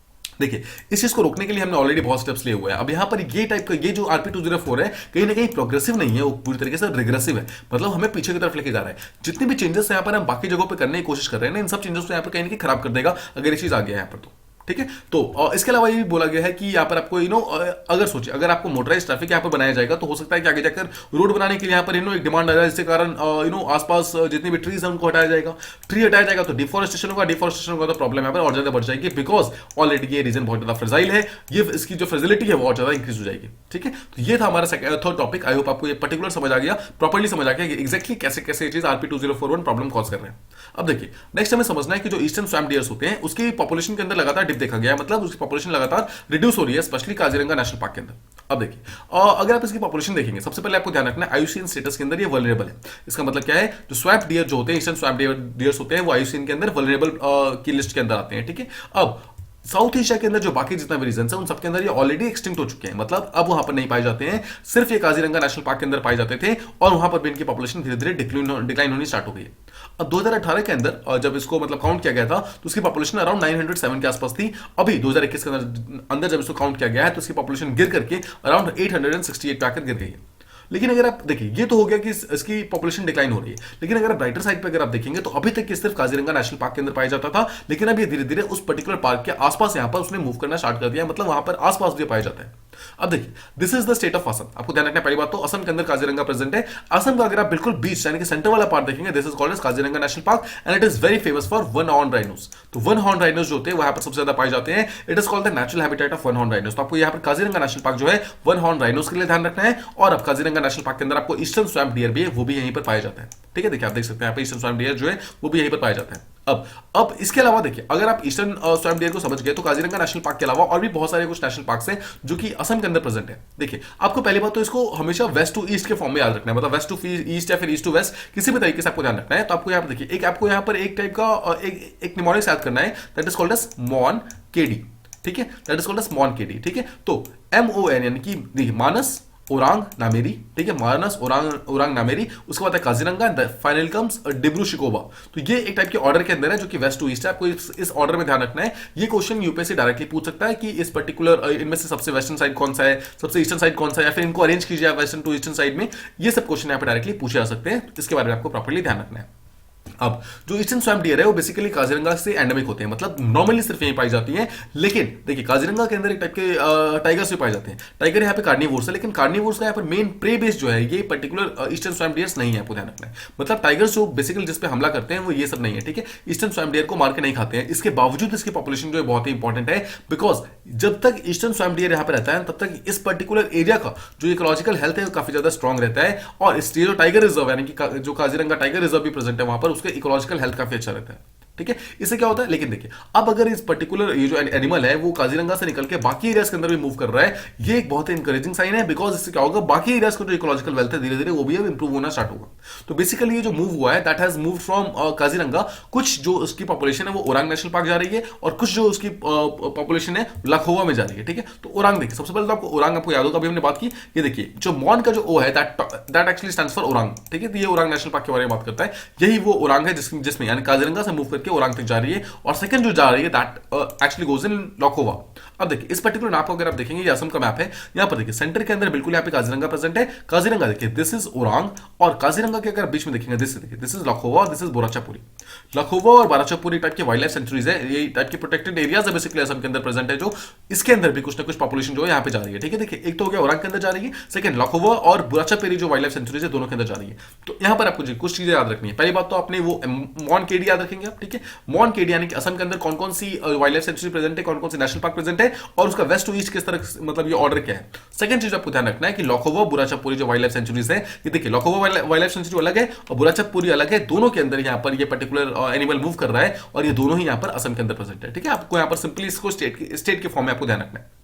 [SPEAKER 1] देखिए इस चीज को रोकने के लिए हमने ऑलरेडी बहुत स्टेप्स लिए हुए हैं। अब यहाँ पर ये टाइप का ये जो RP 204 है कहीं ना कहीं प्रोग्रेसिव नहीं है, वो पूरी तरीके से रिग्रेसिव है, मतलब हमें पीछे की तरफ लेके जा रहा है। जितने भी चेंजेस यहाँ पर हम बाकी जगहों पे करने की कोशिश कर रहे हैं ना, इन सब चेंजेस को यहाँ पर कहीं ना कहीं खराब कर देगा अगर ये चीज आ गया यहाँ पर तो, ठीक है। तो इसके अलावा ये भी बोला गया है कि यहाँ पर आपको अगर सोचिए अगर आपको मोटराइज ट्रैफिक यहाँ पर बनाया जाएगा तो हो सकता है कि आगे जाकर रोड बनाने के लिए यहाँ पर एक डिमांड आ जाए, जिसके कारण आसपास जितने भी ट्रीज हैं उनको हटाया जाएगा। ट्री हटाया जाएगा तो डिफॉरेस्टेशन होगा तो प्रॉब्लम यहाँ पर और ज्यादा बढ़ जाएगी, बिकॉज ऑलरेडी ये रीजन बहुत ज्यादा फ्रेजाइल है, ये इसकी जो फ्रेजिलिटी है वो और ज्यादा इंक्रीज हो जाएगी, ठीक है। तो ये था हमारा थर्ड टॉपिक। आई होप आपको ये पर्टिकुलर समझ आ गया, प्रॉपर्ली समझ आ गया कि एक्जैक्टली कैसे कैसे ये चीज RP 2041 प्रॉब्लम कॉज कर रहे हैं। अब देखिए नेक्स्ट हमें समझना है कि जो ईस्टर्न स्वैम्प डियर्स होते हैं उसकी पॉपुलेशन के अंदर लगातार डिप देखा गया है, मतलब पॉपुलेशन लगातार रिड्यूस हो रही है, स्पेशली काजीरंगा नेशनल पार्क के अंदर। अब देखिए अगर आप इसकी पॉपुलेशन देखेंगे, सबसे पहले आपको ध्यान रखना है IUCN स्टेटस के अंदर ये वल्नरेबल है। इसका मतलब क्या है, जो स्वैम्प डियर जो होते हैं, ईस्टर्न स्वैम्प डियर्स होते हैं, वो IUCN के अंदर वल्नरेबल की लिस्ट के अंदर आते हैं, ठीक है। अब साउथ एशिया के अंदर जो बाकी जितना भी रीजन है उन सबके अंदर ये ऑलरेडी एक्सटिंक्ट हो चुके हैं, मतलब अब वहां पर नहीं पाए जाते हैं, सिर्फ ये काजीरंगा नेशनल पार्क के अंदर पाए जाते थे और वहां पर भी इनकी पॉपुलेशन धीरे धीरे डिक्लाइन होनी स्टार्ट हो गई है। अब 2018 के अंदर जब इसको मतलब काउंट किया गया था तो उसकी पॉपुलेशन अराउंड 907 के आसपास थी। अभी 2021 के अंदर जब इसको काउंट किया गया है तो उसकी पॉपुलेशन गिर करके अराउंड 868 पे आकर गिर गई है। लेकिन अगर आप देखिए ये तो हो गया कि इसकी पॉपुलेशन डिक्लाइन हो रही है, लेकिन अगर आप ब्राइटर साइड पे अगर आप देखेंगे तो अभी तक ये सिर्फ काजीरंगा नेशनल पार्क के अंदर पाया जाता था, लेकिन अब ये धीरे धीरे उस पर्टिकुलर पार्क के आसपास यहाँ पर उसने मूव करना स्टार्ट कर दिया, मतलब वहां पर आसपास भी पाया जाता है। अब देखिए this is the state of Assam. आपको ध्यान रखना है, पहली बात तो असम के अंदर काजीरंगा प्रेजेंट है। असम का अगर आप बिल्कुल बीच यानी कि सेंटर वाला पार्ट देखेंगे, this is called as Kaziranga national park and it is very famous for one horn rhinos. तो वन हॉर्न राइनोस जो होते हैं वहां पर सबसे ज्यादा पाए जाते हैं। It is called the natural habitat of one horn rhinos. तो आपको यहाँ पर काजीरंगा नेशनल पार्क जो है वन हॉर्न राइनोस के लिए ध्यान रखना है। और अब काजीरंगा नेशनल पार्क के अंदर आपको ईस्टर्न स्वैम्प डियर भी है, वो भी यहीं पर पाया जाता है, ठीक है। देखिए आप देख सकते हैं यहाँ पे ईस्टर्न स्वैम्प डियर जो है वो भी यहीं पर पाया जाता है। अब इसके अलावा देखिए अगर आप ईस्टर्न स्वैम्प डियर को समझ गए तो काजीरंगा नेशनल पार्क के अलावा और भी बहुत सारे कुछ नेशनल पार्क्स हैं जो कि असम के अंदर प्रेजेंट है। देखिए आपको पहली बात तो इसको हमेशा वेस्ट टू ईस्ट के फॉर्म में याद रखना है, मतलब वेस्ट टू ईस्ट या फिर ईस्ट टू वेस्ट किसी भी तरीके से आपको ध्यान रखना है। तो आपको यहाँ पर देखिए आपको यहाँ पर एक टाइप का एक निमोनिक्स याद करना है, that is called as mon KD, ठीक है, that is called as mon KD, ठीक है। तो MON यानी कि देखिए मानस ओरांग नामेरी, ठीक है, मानस ओरांग नामेरी, उसके बाद है काजीरंगा, फाइनल कम्स डिब्रू शिकोबा। तो ये एक टाइप के ऑर्डर के अंदर है जो कि वेस्ट टू ईस्ट है। आपको इस ऑर्डर में ध्यान रखना है। ये क्वेश्चन यूपीएससी डायरेक्टली पूछ सकता है कि इस पर्टिकुलर इनमें से सबसे वेस्टर्न साइड कौन सा है, सबसे ईस्टर्न साइड कौन सा है, या फिर इनको अरेंज कीजिए वेस्टर्न टू ईस्टर्न साइड में। ये सब क्वेश्चन यहाँ पे डायरेक्टली पूछे जा सकते हैं, इसके बारे में आपको प्रॉपर्ली ध्यान रखना है। अब जो ईस्टर्न स्वैम्प डियर है वो बेसिकली काजीरंगा से एंडेमिक होते हैं, मतलब नॉर्मली सिर्फ यहीं पाई जाती हैं। लेकिन देखिए काजीरंगा के अंदर एक टाइप के टाइगर्स भी पाए जाते हैं। टाइगर यहाँ पे कार्निवोर्स है, लेकिन कार्निवोर्स का यहाँ पर मेन प्रे बेस जो है ये पर्टिकुलर ईस्टर्न स्वैम्प डियर्स नहीं है, आपको ध्यान रखना है। मतलब टाइगर्स जो बेसिकली जिस पे हमला करते हैं वो ये सब नहीं है, ठीक है। ईस्टर्न स्वैम्प डियर को मार के नहीं खाते हैं। इसके बावजूद इसकी पॉपुलेशन जो है बहुत ही इंपॉर्टेंट है, बिकॉज जब तक ईस्टर्न स्वैम्प डियर यहाँ पे रहता है तब तक इस पर्टिकुलर एरिया का जो इकोलॉजिकल हेल्थ है वो काफी ज्यादा स्ट्रॉग रहता है। और इस जो टाइगर रिजर्व यानी कि जो काजीरंगा टाइगर रिजर्व भी प्रेजेंट है वहां पर, उसके इकोलॉजिकल हेल्थ काफी अच्छा रहता है, ठीक है। इससे क्या होता है, लेकिन देखिए अब अगर इस पर्टिकुलर ये जो एनिमल है वो काजीरंगा से निकल के बाकी एरियाज के अंदर भी मूव कर रहा है, ये एक बहुत ही इंकरेजिंग साइन है, बिकॉज इससे क्या होगा, बाकी एरियाज का जो इकोलॉजिकल वेल्थ है धीरे धीरे वो भी अब इंप्रूव होना स्टार्ट होगा। तो बेसिकली ये जो मूव हुआ है that has move from Kaziranga, कुछ जो उसकी पॉपुलेशन है वो ओरांग नेशनल पार्क जा रही है और कुछ जो उसकी पॉपुलेशन है लखोवा में जा रही है, ठीक है। तो ओरांग देखिए, सबसे पहले तो आपको ओरांग आपको याद होगा, अभी हमने बात की, ये देखिए जो मॉन का जो ओ है that actually stands for Orang, ठीक है। तो ये ओरांग नेशनल पार्क के बारे में बात करता है, यही वो ओरांग है जिसमें यानी काजीरंगा से मूव करके ओरांग तक जा रही है। और सेकंड जो जा रही है दैट एक्चुअली गोज इन लखोवा। अब देखिए इस पर्टिकुलर मैप को अगर आप देखेंगे, ये असम का मैप है, यहां पर देखिए सेंटर के अंदर बिल्कुल यहाँ पे काजीरंगा प्रेजेंट है। काजीरंगा देखिए दिस इज ओरांग, और काजीरंगा के अगर बीच में देखेंगे दिस इज लखोवा, दिस इज बोराचापुरी। लखोवा और बोराचापुरी टाइप के वाइल्ड लाइफ सेंचुरीज है, ये टाइप के प्रोटेक्टेड एरियाज है बेसिकली असम के अंदर प्रेजेंट है, जो इसके अंदर भी कुछ ना कुछ पॉपुलेशन जो है यहाँ पे जा रही है, ठीक है। देखिए एक तो हो गया ओरांग के अंदर जा रही है, सेकंड लखोवा और बोराचापुरी जो वाइल्ड लाइफ सेंचुरीज है दोनों के अंदर जा रही है। तो यहाँ पर आपको कुछ चीजें याद रखनी है। पहली बात तो आपने वो मॉन केडी याद रखेंगे आप, ठीक है। है। मॉन केडी यानी कि असम के अंदर कौन कौन सी वाइल्ड लाइफ सेंचुरी प्रेजेंट है, कौन कौन सी नेशनल पार्क प्रेजेंट है, और उसका वेस्ट टू ईस्ट किस तरह मतलब ये ऑर्डर क्या है। सेकंड चीज आपको ध्यान रखना है कि लोखोवा बुराचापुरी जो वाइल्ड लाइफ सेंचुरीज है, ये देखिए लोखोवा वाइल्ड लाइफ सेंचुरी अलग है और बुराचापुरी अलग है, दोनों के अंदर यहाँ पर ये पर्टिकुलर एनिमल मूव कर रहा है और ये दोनों ही यहाँ पर असम के अंदर प्रेजेंट है। ठीक है, आपको यहाँ पर सिंपली इसको स्टेट के फॉर्म में आपको ध्यान रखना है।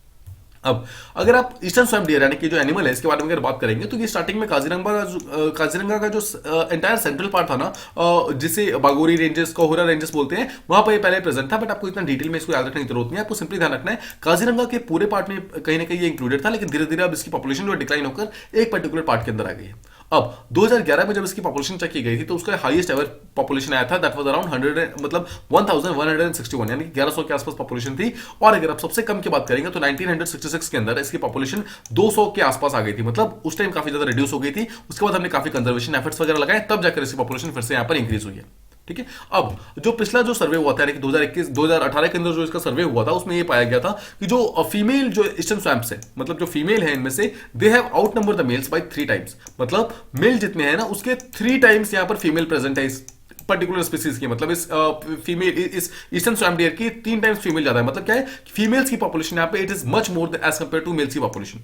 [SPEAKER 1] अब अगर आप ईस्टर्न स्वैम्प डियर यानी कि जो एनिमल है इसके बारे में अगर बात करेंगे तो ये स्टार्टिंग में काजीरंगा का जो एंटायर सेंट्रल पार्ट था ना, जिसे बागोरी रेंजेस कोहरा रेंजेस बोलते हैं, वहां पर ये पहले प्रेजेंट था, बट आपको इतना डिटेल में इसको याद रखने की जरूरत नहीं है। आपको सिंपली ध्यान रखना है काजीरंगा के पूरे पार्ट में कहीं ना कहीं ये इंक्लूडेड था, लेकिन धीरे धीरे अब इसकी पॉपुलेशन जो डिक्लाइन होकर एक पर्टिकुलर पार्ट के अंदर आ गई है। अब 2011 में जब इसकी पॉपुलेशन चेक की गई थी तो उसका हाईएस्ट एवर पॉपुलेशन आया था, दैट वाज अराउंड 1161 यानी 1100 के आसपास पॉपुलेशन थी। और अगर आप सबसे कम की बात करेंगे तो 1966 के अंदर इसकी पॉपुलेशन 200 के आसपास आ गई थी, मतलब उस टाइम काफी ज्यादा रिड्यूस हो गई थी। उसके बाद हमने काफी कंजर्वेशन एफर्ट्स वगैरह लगाए, तब जाकर इसकी पॉपुलेशन फिर से यहां पर इंक्रीज हुई है। ठीक है, अब जो पिछला जो सर्वे हुआ था यानी कि 2018 के अंदर जो इसका सर्वे हुआ था उसमें ये पाया गया था कि जो फीमेल जो ईस्टर्न स्वैम्प्स है, मतलब जो फीमेल है इनमें से, they have outnumber the males by 3 times, मतलब मेल जितने हैं ना उसके 3 टाइम्स यहां पर फीमेल प्रेजेंट है इस पर्टिकुलर स्पीसीज की, मतलब इस फीमेल इस ईस्टर्न स्वैम्प डियर की 3 टाइम्स फीमेल ज्यादा है। मतलब क्या है, फीमेल्स की पॉपुलेशन यहाँ पे it is much more as compare to males की पॉपुलेशन।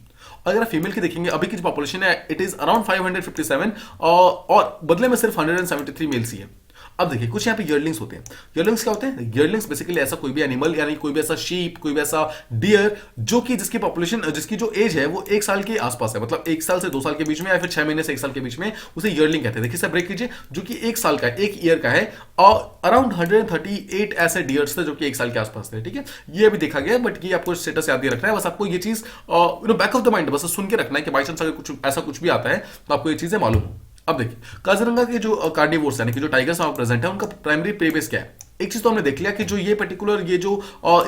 [SPEAKER 1] अगर आप फीमेल की देखेंगे अभी की जो पॉपुलेशन है इट इज अराउंड 557 और बदले में सिर्फ 173 मेल्स ही है। अब देखिए कुछ यहाँ पे ईयरलिंग्स होते हैं। ईयरलिंग्स क्या होते हैं? ईयरलिंग्स बेसिकली ऐसा कोई भी एनिमल यानी कोई भी ऐसा शीप, कोई भी ऐसा डियर जो कि जिसकी पॉपुलेशन जिसकी जो एज है वो 1 साल के आसपास है, मतलब 1 साल से 2 साल के बीच में या फिर 6 महीने से 1 साल के बीच में, उसे ईयरलिंग कहते हैं। देखिए सब ब्रेक कीजिए, जो कि 1 साल का है, 1 ईयर का है, और अराउंड 138 ऐसे डियर्स थे जो कि 1 साल के आसपास थे। ठीक है, ये अभी देखा गया, बट ये आपको स्टेटस याद नहीं रखना है, बस आपको ये चीज बैक ऑफ द माइंड बस सुन के रखना है कि बाई चांस अगर कुछ ऐसा कुछ भी आता है तो आपको ये चीजें मालूम हो। अब देखिए काजीरंगा के जो कार्निवोर्स यानी कि जो टाइगर्स वहां प्रेजेंट है उनका प्राइमरी प्रे बेस क्या है। एक चीज तो हमने देख लिया कि जो ये पर्टिकुलर ये जो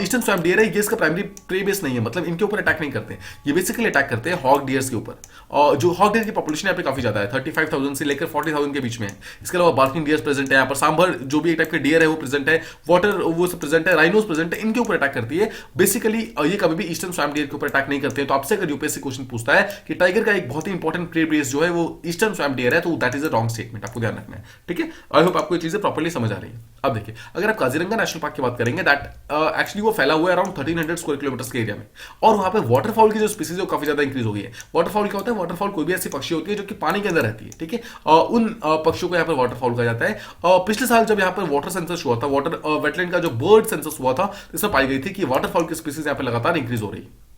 [SPEAKER 1] ईस्टर्न स्वैम्प डियर है ये इसका प्राइमरी प्रे बेस नहीं है, मतलब इनके ऊपर अटैक नहीं करते, ये बेसिकली अटैक करते हैं हॉग डियर्स के ऊपर। और जो हॉग डियर की पॉपुलेशन यहाँ पे काफी ज्यादा है, 35,000 से लेकर 40,000 के बीच में है। इसके अलावा बार्किंग डियर्स प्रेजेंट है यहाँ पर, सांभर जो भी एक टाइप के डियर है वो प्रेजेंट है, वाटर वो प्रेजेंट है, राइनोस प्रेजेंट है, इनके ऊपर अटैक करती है। बेसिकली ये कभी भी ईस्टर्न स्वैम्प डियर के ऊपर अटैक नहीं करते हैं। तो आपसे अगर यूपीएससी क्वेश्चन पूछता है कि टाइगर का एक बहुत ही इंपॉर्टेंट प्रे बेस जो है वो ईस्टर्न स्वैम्प डियर है, तो that is a wrong statement, आपको ध्यान रखना है। ठीक है, आई होप आपको ये चीजें प्रॉपर्ली समझ आ रही है। अब देखिए अगर आप काजीरंगा नेशनल पार्क की बात करेंगे, दैट एक्चुअली वो फैला हुआ है अराउंड 1300 स्क्वायर किलोमीटर के एरिया में, और वहां पे वाटरफॉल की जो स्पीसीज है वो काफी ज्यादा इंक्रीज हो गई है। वाटरफॉल क्या होता है? वाटरफॉल कोई भी ऐसी पक्षी होती है जो कि पानी के अंदर रहती है। ठीक है, उन पक्षियों को यहाँ पर वाटरफॉल कहा जाता है। पिछले साल जब यहाँ पर वाटर सेंसस हुआ था, वाटर वेटलैंड का जो बर्ड सेंसस हुआ था, इसमें पाई गई थी कि वाटरफॉल की स्पीसीज यहाँ पर लगातार इंक्रीज हो रही है।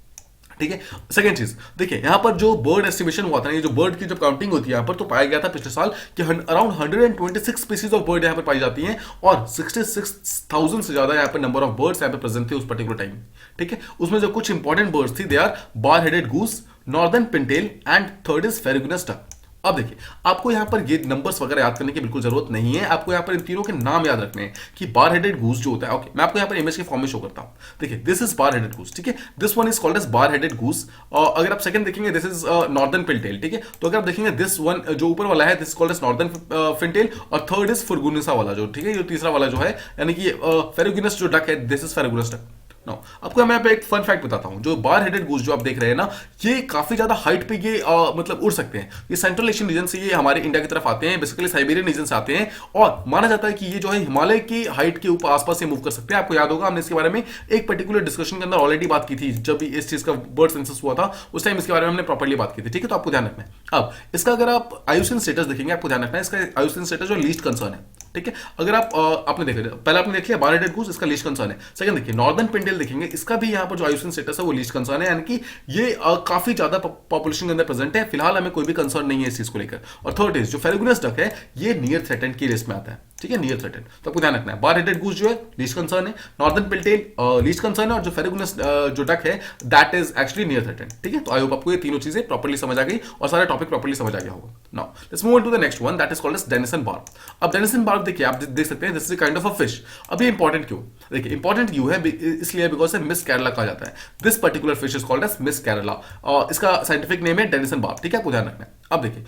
[SPEAKER 1] ठीक है, सेकंड चीज देखिए यहाँ पर जो बर्ड एस्टिमेशन हुआ था, ये जो बर्ड की जब काउंटिंग होती है यहाँ पर, तो पाया गया था पिछले साल कि अराउंड 126 स्पीसीज ऑफ बर्ड यहाँ पर पाई जाती हैं और 66,000 से ज्यादा यहाँ पर नंबर ऑफ बर्ड्स यहाँ पे प्रेजेंट थे उस पर्टिकुलर टाइम। ठीक है, उसमें जो कुछ इंपॉर्टेंट बर्ड्स थी, they are bar headed goose, northern pintail and third is ferruginous duck. अब देखिए आपको यहां पर ये नंबर्स वगैरह याद करने की बिल्कुल जरूरत नहीं है, आपको यहां पर इन तीनों के नाम याद रखने हैं कि बार हेडेड गूस जो होता है, ओके मैं आपको यहां पर इमेज के फॉर्म में शो करता हूं। देखिए this is bar headed goose, ठीक है, this one is called as bar headed goose. अगर आप सेकंड देखेंगे दिस इज नॉर्दर्न पिनटेल। ठीक है, तो अगर आप देखेंगे दिस वन जो ऊपर वाला है this is called as northern pintail, और थर्ड इज फुरगुनिसा वाला जो, ठीक है, जो तीसरा वाला जो है यानी कि फेरेगुनस जो डक है, this is ferruginous duck. No आपको मैं यहाँ पे एक फन फैक्ट बताता हूं, जो बार हेडेड गूस जो आप देख रहे हैं ना, ये काफी ज्यादा हाइट पे ये मतलब उड़ सकते हैं। ये सेंट्रल एशियन रीजन से ये हमारे इंडिया की तरफ आते हैं, बेसिकली साइबेरियन रीजन से आते हैं, और माना जाता है कि ये जो है हिमालय की हाइट के ऊपर आसपास से मूव कर सकते हैं। आपको याद होगा हमने इसके बारे में एक पर्टिकुलर डिस्कशन के अंदर ऑलरेडी बात की थी, जब भी इस चीज का बर्ड सेंसस हुआ था उस टाइम इसके बारे में हमने प्रॉपर्ली बात की थी। ठीक है, तो आपको ध्यान रखना है। अब इसका अगर आप आयुषन स्टेटस देखेंगे, आपको ध्यान रखना है इसका आयुषन स्टेटस जो लीस्ट कंसर्न है। ठीक है, अगर आप आपने देखा पहले आपने देख लिया बार हेडेड गूस, इसका लीस्ट कंसर्न है। सेकंड देखिए नॉर्दर्न पिनटेल देखेंगे, इसका भी यहाँ पर जो आयुषन स्टेटस है वो लीस्ट कंसर्न है, यानी कि ये काफी ज्यादा पॉपुलेशन के अंदर प्रेजेंट है। फिलहाल हमें कोई भी कंसर्न नहीं है इस चीज को लेकर। और थर्ड इज जो फेरेगुनस डक है, ये नियर थ्रेटेंड की लिस्ट में आता है। ठीक है, नियर थ्रेटेंड, तो आपको ध्यान रखना है बार हेडेड गूस जो है लीस्ट कंसर्न है, नॉर्दर्न पिनटेल लीस्ट कंसर्न है, और जो फेरेगुनस जो डक है that is actually near threatened. ठीक है, तो आई होप आपको ये तीनों चीजें प्रॉपर्ली समझ आ गई और सारा टॉपिक प्रॉपर्ली समझ आ गया होगा। Now let's move on to the next one, that is called as Denison barb. अब डेनिसन बार्ब देखिए आप देख सकते हैं, this is kind of a fish. अब ये इंपॉर्टेंट क्यों? देखिए इंपॉर्टेंट क्यों है, इसलिए बिकॉज मिस केरला कहा जाता है। This particular fish is called as Miss Kerala, और इसका साइंटिफिक नेम है डेनिसन बार्ब। ठीक है, आपको ध्यान रखना है। अब देखिए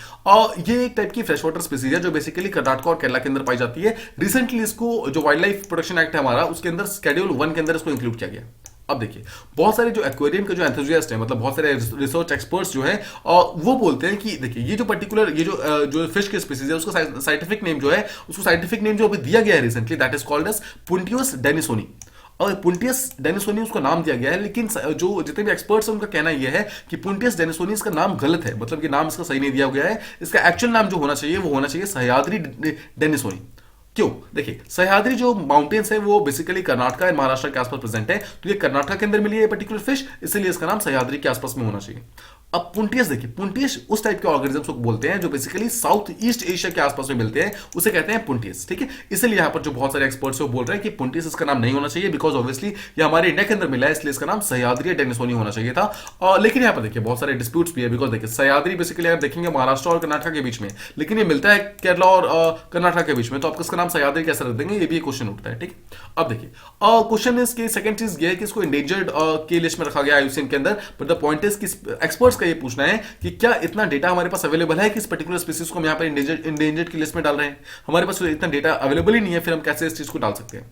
[SPEAKER 1] ये एक टाइप की फ्रेश वाटर स्पीसीज है जो बेसिकली कर्नाटक और केरला के अंदर पाई जाती है। रिसेंटली इसको जो वाइल्ड लाइफ प्रोटेक्शन एक्ट है हमारा, उसके अंदर शेड्यूल 1 के अंदर इसको इंक्लूड किया गया। अब देखिए, बहुत सारे जो एक्वेरियम के जो एंथुजियास्ट हैं, मतलब बहुत सारे रिसर्च एक्सपर्ट्स जो है, वो बोलते हैं कि देखिए ये जो पर्टिकुलर ये जो फिश की स्पीसीज है, उसका साइंटिफिक नेम जो है, उसको साइंटिफिक नेम जो अभी दिया गया है recently, that is called as puntius denisonii. और पुंटियस डेनिसोनी उसको नाम दिया गया है, लेकिन जो जितने भी एक्सपर्ट्स हैं उनका कहना यह है कि पुंटियस डेनिसोनी इसका नाम गलत है, मतलब कि नाम इसका सही नहीं दिया गया है। इसका एक्चुअल नाम जो होना चाहिए वो होना चाहिए सह्याद्री डेनिसोनी। क्यों? देखिए, सह्याद्री जो माउंटेन्स है वो बेसिकली कर्नाटका एंड महाराष्ट्र के आसपास प्रेजेंट है, तो ये कर्नाटका के अंदर मिली है पर्टिकुलर फिश, इसलिए इसका नाम सह्याद्री के आसपास में होना चाहिए। अब पुंटियस देखिए, पुंटियस उस टाइप के ऑर्गेनिजम्स को बोलते हैं जो बेसिकली साउथ ईस्ट एशिया के आसपास में मिलते हैं, उसे कहते हैं पुंटियस। ठीक है, इसलिए यहां पर जो बहुत सारे एक्सपर्ट्स हैं वो बोल रहे हैं कि पुंटियस इसका नाम नहीं होना चाहिए, बिकॉज ऑब्वियसली ये हमारे इंडिया के अंदर मिला है, इसलिए इसका नाम सह्याद्री डेनिसोनी होना चाहिए था। लेकिन यहां पर देखिए बहुत सारे डिस्प्यूट्स भी है, बिकॉज देखिए सह्याद्री बेसिकली आप देखेंगे महाराष्ट्र और कर्नाटक के बीच में, लेकिन ये मिलता है केरला और कर्नाटक के बीच में, तो आप इसका नाम सह्याद्री कैसे रख देंगे, ये भी एक क्वेश्चन उठता है। ठीक है, अब देखिए क्वेश्चन इसकी सेकंड चीज ये है कि इसको इंडेंजर्ड के लिस्ट में रखा गया IUCN के अंदर, बट द पॉइंट इज कि एक्सपर्ट्स का ये पूछना है कि क्या इतना डेटा हमारे पास अवेलेबल है कि इस पर्टिकुलर स्पीसीज को हम यहाँ पर इंडेंजर्ड की लिस्ट में डाल रहे हैं? हमारे पास इतना डेटा अवेलेबल ही नहीं है, फिर हम कैसे इस चीज को डाल सकते हैं?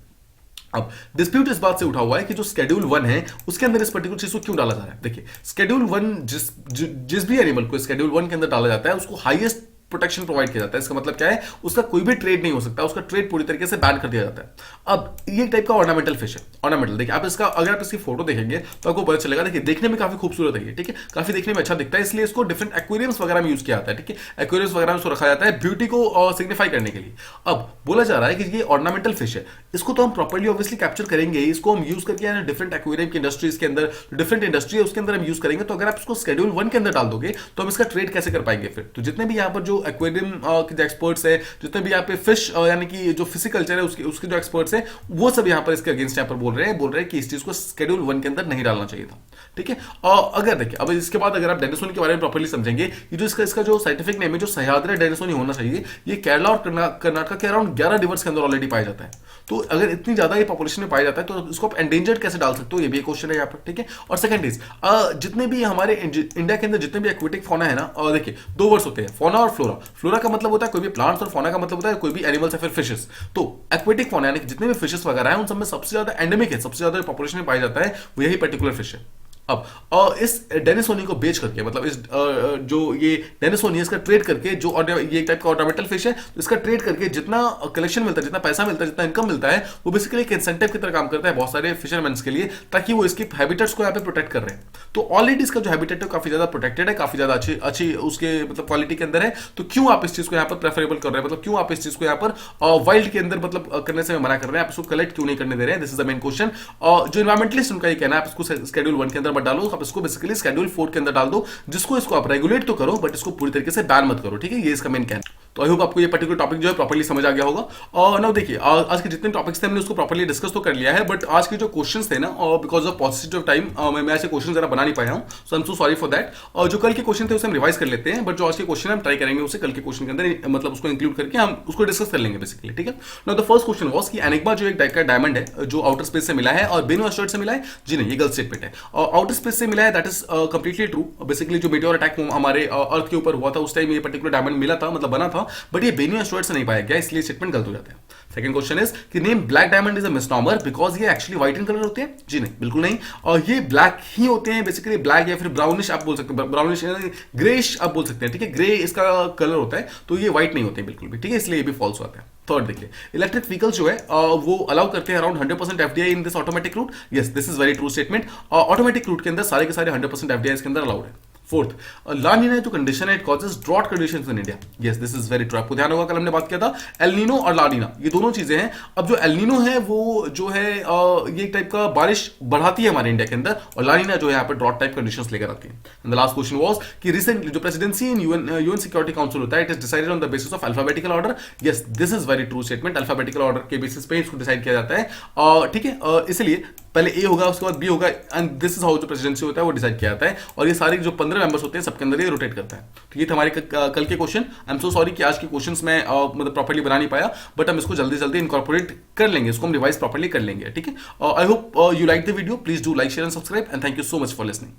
[SPEAKER 1] अब डिस्प्यूट इस बात से उठा हुआ है कि जो शेड्यूल 1 है उसके अंदर इस पर्टिकुलर चीज को क्यों डाला जा रहा है। देखिए, शेड्यूल 1 जिस भी एनिमल को शेड्यूल 1 के अंदर डाला जाता है उसको हाईएस्ट प्रोटेक्शन प्रोवाइड किया जाता है। इसका मतलब क्या है, उसका कोई भी ट्रेड नहीं हो सकता, उसका ट्रेड पूरी तरीके से बैन कर दिया जाता है। अब ये टाइप का ऑर्नामेंटल फिश है, ऑर्नामेंटल। देखिए आप इसका, अगर आप इसकी फोटो देखेंगे तो आपको पता चलेगा। देखिए देखने में काफी खूबसूरत है, ठीक है, काफी देखने में अच्छा दिखता है, इसलिए इसको डिफरेंट एक्वेरियम्स वगैरह में यूज किया जाता है। ठीक है, एक्वेरियम्स वगैरह में इसको रखा जाता है ब्यूटी को सिग्निफाई करने के लिए। अब बोला जा रहा है कि ये ऑर्नामेंटल फिश है, इसको तो हम प्रॉपर्ली ऑब्वियसली कैप्चर करेंगे, इसको हम यूज करके डिफरेंट एक्वेरियम की इंडस्ट्रीज के अंदर, डिफरेंट इंडस्ट्री है उसके अंदर हम यूज करेंगे। तो अगर आप इसको शेड्यूल 1 के अंदर डाल दोगे तो हम इसका ट्रेड कैसे कर पाएंगे फिर? तो जितने भी यहाँ पर जो एक्वेरियम के जो एक्सपर्ट्स है, जितने भी यहाँ पे फिश यानी कि जो फिशिकल्चर है उसके जो एक्सपर्ट्स हैं, वो सब यहाँ पर इसके अगेंस्ट यहाँ पर बोल रहे हैं कि इस चीज को शेड्यूल 1 के अंदर नहीं डालना चाहिए था। ठीक है, और अगर देखिए अब इसके बाद अगर आप डेनिसोनी के बारे में प्रॉपर्ली समझेंगे, ये जो इसका जो साइंटिफिक नेम है जो सह्याद्री डेनिसोनी होना चाहिए, ये केरला और कर्नाटक के अराउंड 11 रिवर्स के अंदर ऑलरेडी पाया जाता है। तो अगर इतनी ज्यादा ये पॉपुलेशन में पाया जाता है तो इसको आप एंडेंजर्ड कैसे डाल सकते हो, ये भी एक क्वेश्चन है यहाँ पर। ठीक है, और सेकंड इज जितने भी हमारे इंडिया के अंदर जितने भी एक्वेटिक फौना है ना, देखिए 2 वर्ड्स होते हैं, फौना और फ्लोरा। फ्लोरा का मतलब होता है कोई भी प्लांट्स, और फौना का मतलब होता है कोई भी एनिमल्स या फिर फिशेस। तो एक्वेटिक फौना यानी कि जितने भी फिशेस वगैरह हैं उन सब में सबसे ज्यादा एंडेमिक है, सबसे ज्यादा पॉपुलेशन में पाया जाता है वो यही पर्टिकुलर फिश है। अब इस डेनिसोनी को बेच करके, मतलब इस जो ये डेनिसोनी है इसका ट्रेड करके, जो ये टाइप का ऑर्नामेंटल फिश है, तो इसका ट्रेड करके जितना कलेक्शन मिलता है, जितना पैसा मिलता है, जितना इनकम मिलता है, वो बेसिकली एक इंसेंटिव की तरह काम करता है बहुत सारे फिशरमैन के लिए, ताकि वो इसकी हैबिटेट्स को यहाँ पे प्रोटेक्ट कर रहे हैं। तो ऑलरेडी इसका जो हैबिटेट है काफी ज्यादा प्रोटेक्टेड है, काफी ज्यादा अच्छी उसके मतलब क्वालिटी के अंदर है। तो क्यों आप इस चीज को यहाँ पर प्रेफरेबल कर रहे हैं, मतलब क्यों आप इस चीज को यहाँ पर वाइल्ड के अंदर मतलब करने से मना कर रहे हैं, आप इसको कलेक्ट क्यों नहीं करने दे रहे हैं? This is the main question. जो इन्वायरमेंटलिस्ट उनका ये कहना है, आप इसको शेड्यूल 1 के अंदर मत डालो, आप इसको बेसिकली शेड्यूल 4 के अंदर डाल दो, जिसको इसको आप रेगुलेट तो करो बट इसको पूरी तरीके से बैन मत करो। ठीक है, ये इसका मेन कहना। तो आई होप आपको ये पर्टिकुलर टॉपिक जो है प्रॉपर्ली समझ आ गया होगा। और नाउ देखिए आज के जितने टॉपिक्स थे हमने उसको प्रॉपर्ली डिस्कस तो कर लिया है, बट आज के जो क्वेश्चंस थे ना, बिकॉज ऑफ पॉजिटिव टाइम मैं ऐसे क्वेश्चन जरा बना नहीं पाया हूं, so I am so sorry for that. और जो कल के क्वेश्चन थे उसे हम रिवाइज कर लेते हैं, बट जो आज के क्वेश्चन हम ट्राई करेंगे उसे कल के क्वेश्चन के अंदर मतलब उसको इंक्लूड करके हम उसको डिस्कस कर लेंगे बेसिकली। ठीक है, now the first question was कि एनिग्मा जो एक टाइप का डायमंड है जो आउटर स्पेस से मिला है और बेनो एस्टेरॉयड से मिला है। जी नहीं, ये गलत स्टेटमेंट है। आउटर स्पेस से मिला है, that is completely true. Basically जो मेटेओर अटैक हमारे अर्थ के ऊपर हुआ था उस टाइम ये पर्टिकुलर डायमंड मिला था, मतलब बना था, बट ये बेनो एस्टेरॉयड से नहीं पाया गया, इसलिए स्टेटमेंट गलत हो जाता है। सेकंड क्वेश्चन इज कि name black diamond is a misnomer because ये एक्चुअली व्हाइट इन कलर होते हैं। जी नहीं, बिल्कुल नहीं, और ये ब्लैक ही होते हैं, बेसिकली ब्लैक या फिर ब्राउनिश आप बोल सकते हैं, ब्राउनिश ग्रेश आप बोल सकते हैं। ठीक है, ग्रे इसका कलर होता है, तो ये व्हाइट नहीं होते हैं बिल्कुल भी। ठीक है, इसलिए ये भी फॉल्स होता है। थर्ड देखिए, इलेक्ट्रिक व्हीकल्स जो है वो अलाउ करते हैं around 100% FDI in this automatic route. Yes, this is very true statement. Automatic route के अंदर सारे के सारे 100% एफडीआई इसके अंदर अलाउड है। फोर्थ, ला नीना जो कंडीशन है it causes drought conditions in India. Yes, this is very true. आपको ध्यान होगा कल हमने बात किया था एल नीनो और ला नीना, ये दोनों चीजें हैं। अब जो एल नीनो है वो जो है ये टाइप का बारिश बढ़ाती है हमारे इंडिया के अंदर, और ला नीना जो है यहाँ पर ड्रॉट टाइप कंडीशंस लेकर आती है। And the last question was कि रिसेंटली जो प्रेसिडेंसी इन यूएन सिक्योरिटी काउंसिल होता है, it is decided on the basis of alphabetical order. Yes, this is very true statement. Alphabetical order के बेसिस पे इसको डिसाइड किया जाता है। ठीक है, इसलिए पहले ए होगा उसके बाद बी होगा, एंड दिस इज हाउ जो प्रेसिडेंसी होता है वो डिसाइड किया जाता है, और ये सारे जो 15 मेंबर्स होते हैं सबके अंदर ये रोटेट करता है। तो ये थे हमारे कल के question. I am so sorry कि आज के क्वेश्चंस मैं मतलब प्रॉपर्ली बना नहीं पाया, बट हम इसको जल्दी जल्दी इनकॉर्पोरेट कर लेंगे, इसको हम रिवाइज प्रॉपर्ली कर लेंगे। ठीक है, I hope you like the video. Please do like, share and subscribe, and thank you so much for listening.